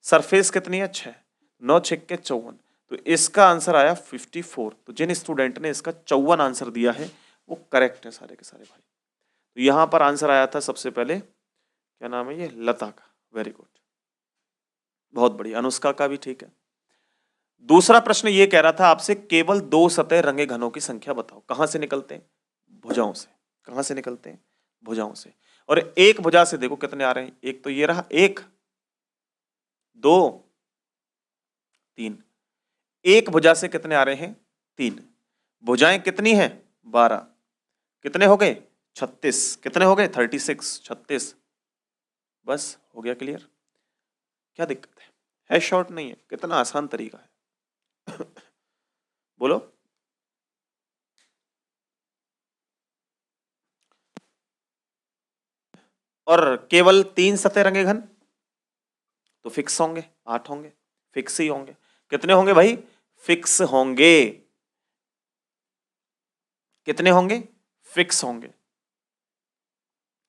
सरफेस कितनी है? छह। नौ छिक्के 54। तो इसका आंसर आया 54। तो जिन स्टूडेंट ने इसका 54 आंसर दिया है वो करेक्ट है सारे के सारे भाई। तो यहां पर आंसर आया था सबसे पहले, क्या नाम है ये, लता का। वेरी गुड, बहुत बढ़िया। अनुष्का का भी ठीक है। दूसरा प्रश्न ये कह रहा था आपसे केवल दो सतह रंगे घनों की संख्या बताओ। कहां से निकलते हैं? भुजाओं से। कहां से निकलते हैं? भुजाओं से। और एक भुजा से देखो कितने आ रहे हैं, एक तो ये रहा, एक, दो, तीन। एक भुजा से कितने आ रहे हैं? तीन। भुजाएं कितनी हैं? 12। कितने हो गए? 36। कितने हो गए? 36, 36। बस हो गया क्लियर। क्या दिक्कत है शॉर्ट नहीं है, कितना आसान तरीका है। बोलो। और केवल तीन सतह रंगे घन तो फिक्स होंगे, 8 होंगे, फिक्स ही होंगे। कितने होंगे भाई? फिक्स होंगे। कितने होंगे? फिक्स होंगे,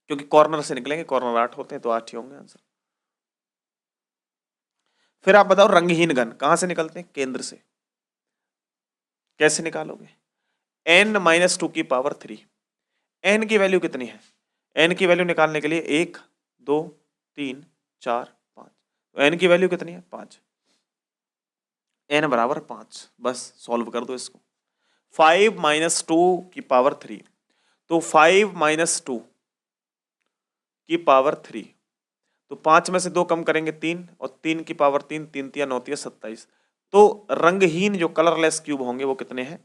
क्योंकि कॉर्नर से निकलेंगे, कॉर्नर 8 होते हैं तो 8 ही होंगे आंसर। फिर आप बताओ रंगहीन घन कहां से निकलते हैं? केंद्र से। कैसे निकालोगे? n-2 n की वैल्यू कितनी है? n की वैल्यू निकालने के लिए 1 2 3 4 5, तो n की वैल्यू कितनी है? 5। n बराबर 5, बस सॉल्व कर दो इसको। 5-2 तो 5-2 की पावर 3, तो 5 में से 2 कम करेंगे 3, और 3 की पावर 3, 3 तिया 9 तिया 27। तो रंगहीन जो कलरलेस क्यूब होंगे वो कितने हैं?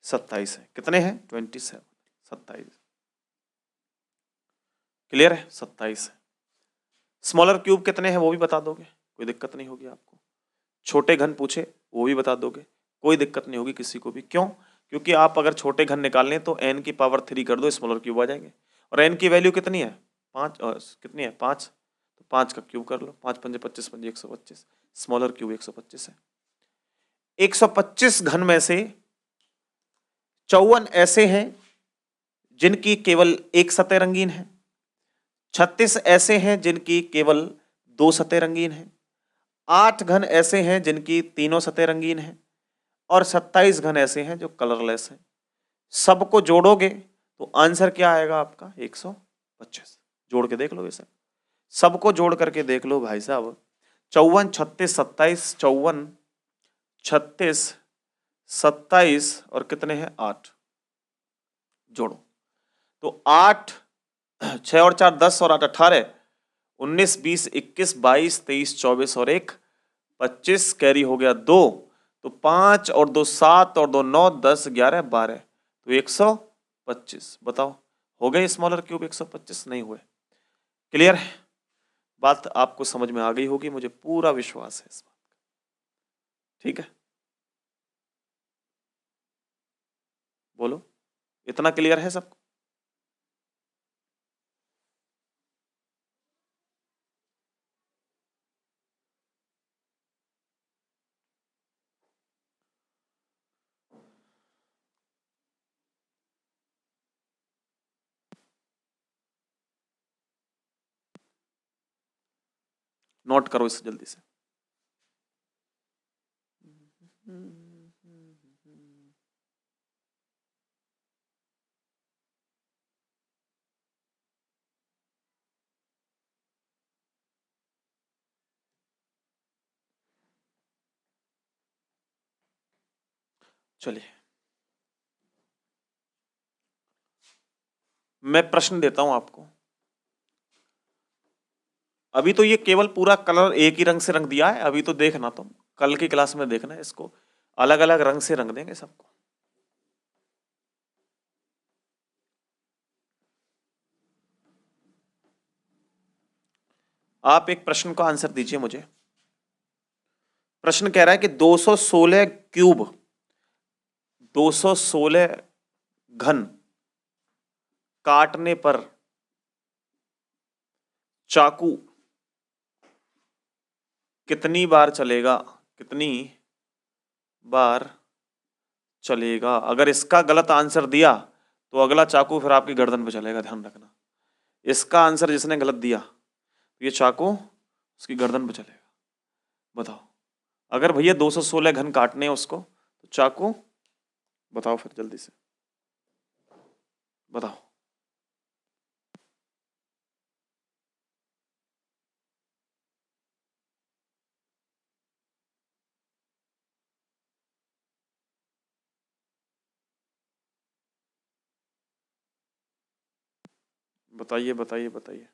27 है। कितने हैं? 27, 27। क्लियर है? 27 है। स्मॉलर क्यूब कितने हैं वो भी बता दोगे, कोई दिक्कत नहीं होगी आपको। छोटे घन पूछे वो भी बता दोगे, कोई दिक्कत नहीं होगी किसी को भी। क्यों? क्योंकि आप अगर छोटे घन निकालने तो n की पावर 3 कर दो, स्मॉलर क्यूब आ जाएंगे। और n की वैल्यू कितनी है? 5। कितनी है? 5। तो 5 का क्यूब कर लो, 5 पंजे 25 पंजे 125। स्मॉलर क्यूब 125 है। 125 घन में से 54 ऐसे हैं जिनकी केवल एक सतह रंगीन है, 36 ऐसे हैं जिनकी केवल 2 सतह रंगीन है, 8 घन ऐसे हैं जिनकी तीनों सतह रंगीन है, और 27 घन ऐसे हैं जो कलरलेस हैं। सबको जोड़ोगे तो आंसर क्या आएगा आपका? 125। जोड़ के देख लो इसे, सबको जोड़ करके देख लो भाई साहब। 54, 36, 27, 54, 36, 27 और कितने हैं? 8। जोड़ो तो 8, 6 और 4 10 और 8 18, 19, 20, 21, 22, 23, 24 और 1 25, कैरी हो गया 2, तो 5 और 2 7 और 2 9 10 11 12, तो 125। बताओ हो गए स्मॉलर क्यूब 125? नहीं हुए। क्लियर है? बात आपको समझ में आ गई होगी, मुझे पूरा विश्वास है इस बात का। ठीक है, बोलो, इतना क्लियर है सबको? नोट करो इसे जल्दी से। चलिए, मैं प्रश्न देता हूं आपको। अभी तो ये केवल पूरा कलर एक ही रंग से रंग दिया है, अभी तो देखना तुम, कल की क्लास में देखना इसको अलग अलग रंग से रंग देंगे सबको। आप एक प्रश्न का आंसर दीजिए मुझे। प्रश्न कह रहा है कि 216 क्यूब, 216 घन काटने पर चाकू कितनी बार चलेगा? कितनी बार चलेगा? अगर इसका गलत आंसर दिया तो अगला चाकू फिर आपकी गर्दन पे चलेगा, ध्यान रखना। इसका आंसर जिसने गलत दिया तो ये चाकू उसकी गर्दन पे चलेगा। बताओ, अगर भैया 216 घन काटने हैं उसको तो चाकू, बताओ फिर जल्दी से बताओ। बताइए बताइए बताइए।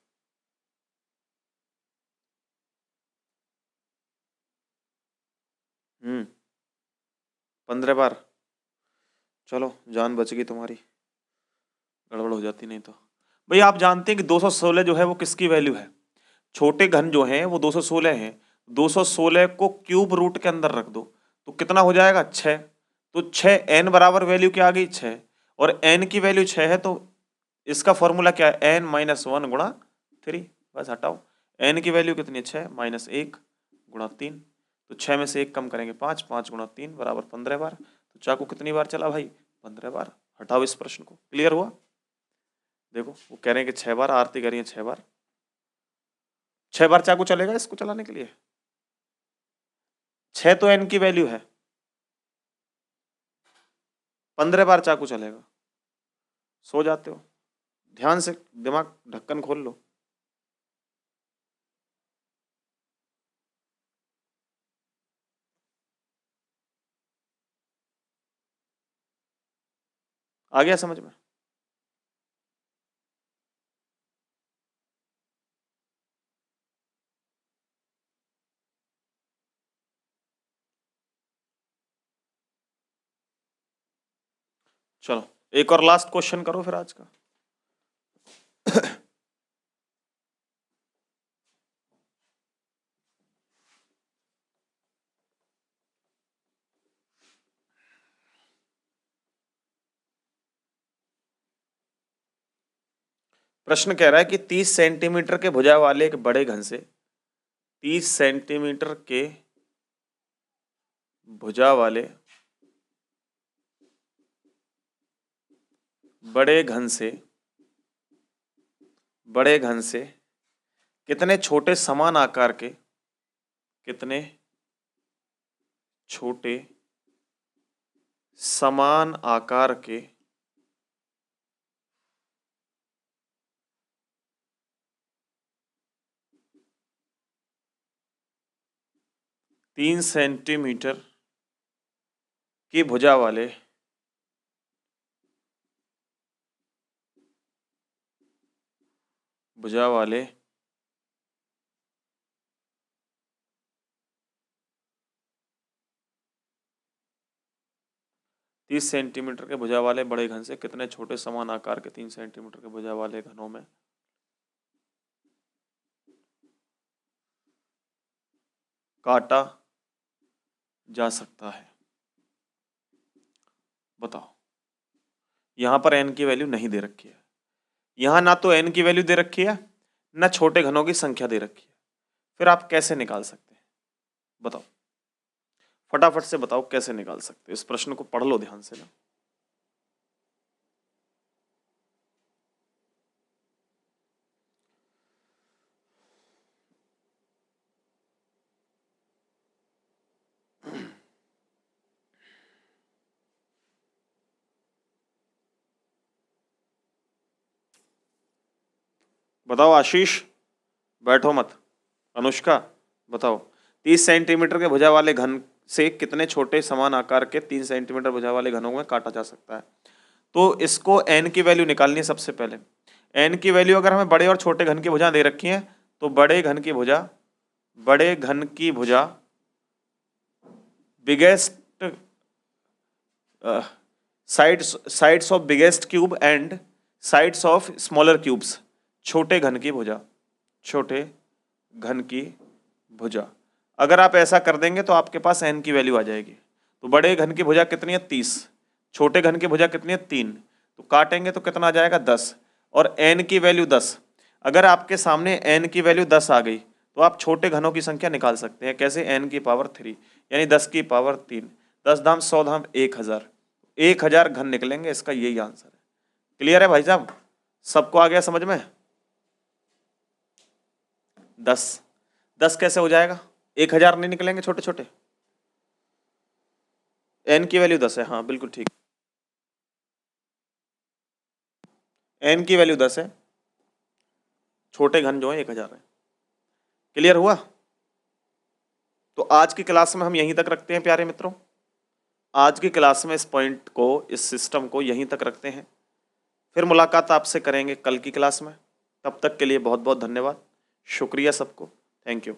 15 बार। चलो, जान बच गई तुम्हारी, गड़बड़ हो जाती नहीं तो। भाई आप जानते हैं कि 216 जो है वो किसकी वैल्यू है? छोटे घन जो है वो 216 है। 216 को क्यूब रूट के अंदर रख दो तो कितना हो जाएगा? 6। तो 6 n बराबर वैल्यू क्या आ गई? 6। और n की वैल्यू 6 है तो इसका फॉर्मूला क्या है? n माइनस 1 गुणा 3। बस हटाओ, n की वैल्यू कितनी है? 6 माइनस 1 गुणा 3। तो 6 में से 1 कम करेंगे 5, 5 गुणा 3 बराबर 15 बार। तो चाकू कितनी बार चला भाई? 15 बार। हटाओ इस प्रश्न को। क्लियर हुआ? देखो वो कह रहे हैं कि 6 बार, आरती कह रही है 6 बार। 6 बार चाकू चलेगा इसको चलाने के लिए? 6 तो n की वैल्यू है, 15 बार चाकू चलेगा। सो जाते हो? ध्यान से दिमाग ढक्कन खोल लो। आ गया समझ में? चलो एक और लास्ट क्वेश्चन करो फिर आज का। प्रश्न कह रहा है कि 30 सेंटीमीटर के भुजा वाले एक बड़े घन से 30 सेंटीमीटर के भुजा वाले बड़े घन से कितने छोटे समान आकार के 3 सेंटीमीटर की भुजा वाले तीस सेंटीमीटर के भुजा वाले बड़े घन से कितने छोटे समान आकार के 3 सेंटीमीटर के भुजा वाले घनों में काटा जा सकता है? बताओ। यहां पर n की वैल्यू नहीं दे रखी है, यहां ना तो n की वैल्यू दे रखी है ना छोटे घनों की संख्या दे रखी है, फिर आप कैसे निकाल सकते हैं? बताओ, फटाफट से बताओ कैसे निकाल सकते हैं? इस प्रश्न को पढ़ लो ध्यान से ना। बताओ आशीष, बैठो मत। अनुष्का बताओ, 30 सेंटीमीटर के भुजा वाले घन से कितने छोटे समान आकार के 3 सेंटीमीटर भुजा वाले घनों में काटा जा सकता है? तो इसको n की वैल्यू निकालनी है सबसे पहले। n की वैल्यू अगर हमें बड़े और छोटे घन की भुजा दे रखी है तो बड़े घन की भुजा biggest sides of biggest cube and sides of smaller cubes, छोटे घन की भुजा। अगर आप ऐसा कर देंगे तो आपके पास n की वैल्यू आ जाएगी। तो बड़े घन की भुजा कितनी है? 30। छोटे घन की भुजा कितनी है? 3। तो काटेंगे तो कितना आ जाएगा? 10। और n की वैल्यू 10। अगर आपके सामने n की वैल्यू 10 आ गई तो आप छोटे घनों की संख्या निकाल सकते हैं। कैसे? n की पावर 3 यानी 10 की पावर 3। 10 धाम 100 धाम 1000, 1000 घन निकलेंगे। इसका यही आंसर है। क्लियर है भाई साहब? सबको आ गया समझ में? 10 कैसे हो जाएगा? 1000 नहीं निकलेंगे छोटे छोटे? n की वैल्यू 10 है। हाँ बिल्कुल ठीक, n की वैल्यू 10 है, छोटे घन जो है 1000 है। क्लियर हुआ? तो आज की क्लास में हम यहीं तक रखते हैं प्यारे मित्रों। आज की क्लास में इस पॉइंट को, इस सिस्टम को यहीं तक रखते हैं। फिर मुलाकात आपसे करेंगे कल की क्लास में। तब तक के लिए बहुत बहुत धन्यवाद, शुक्रिया सबको, थैंक यू।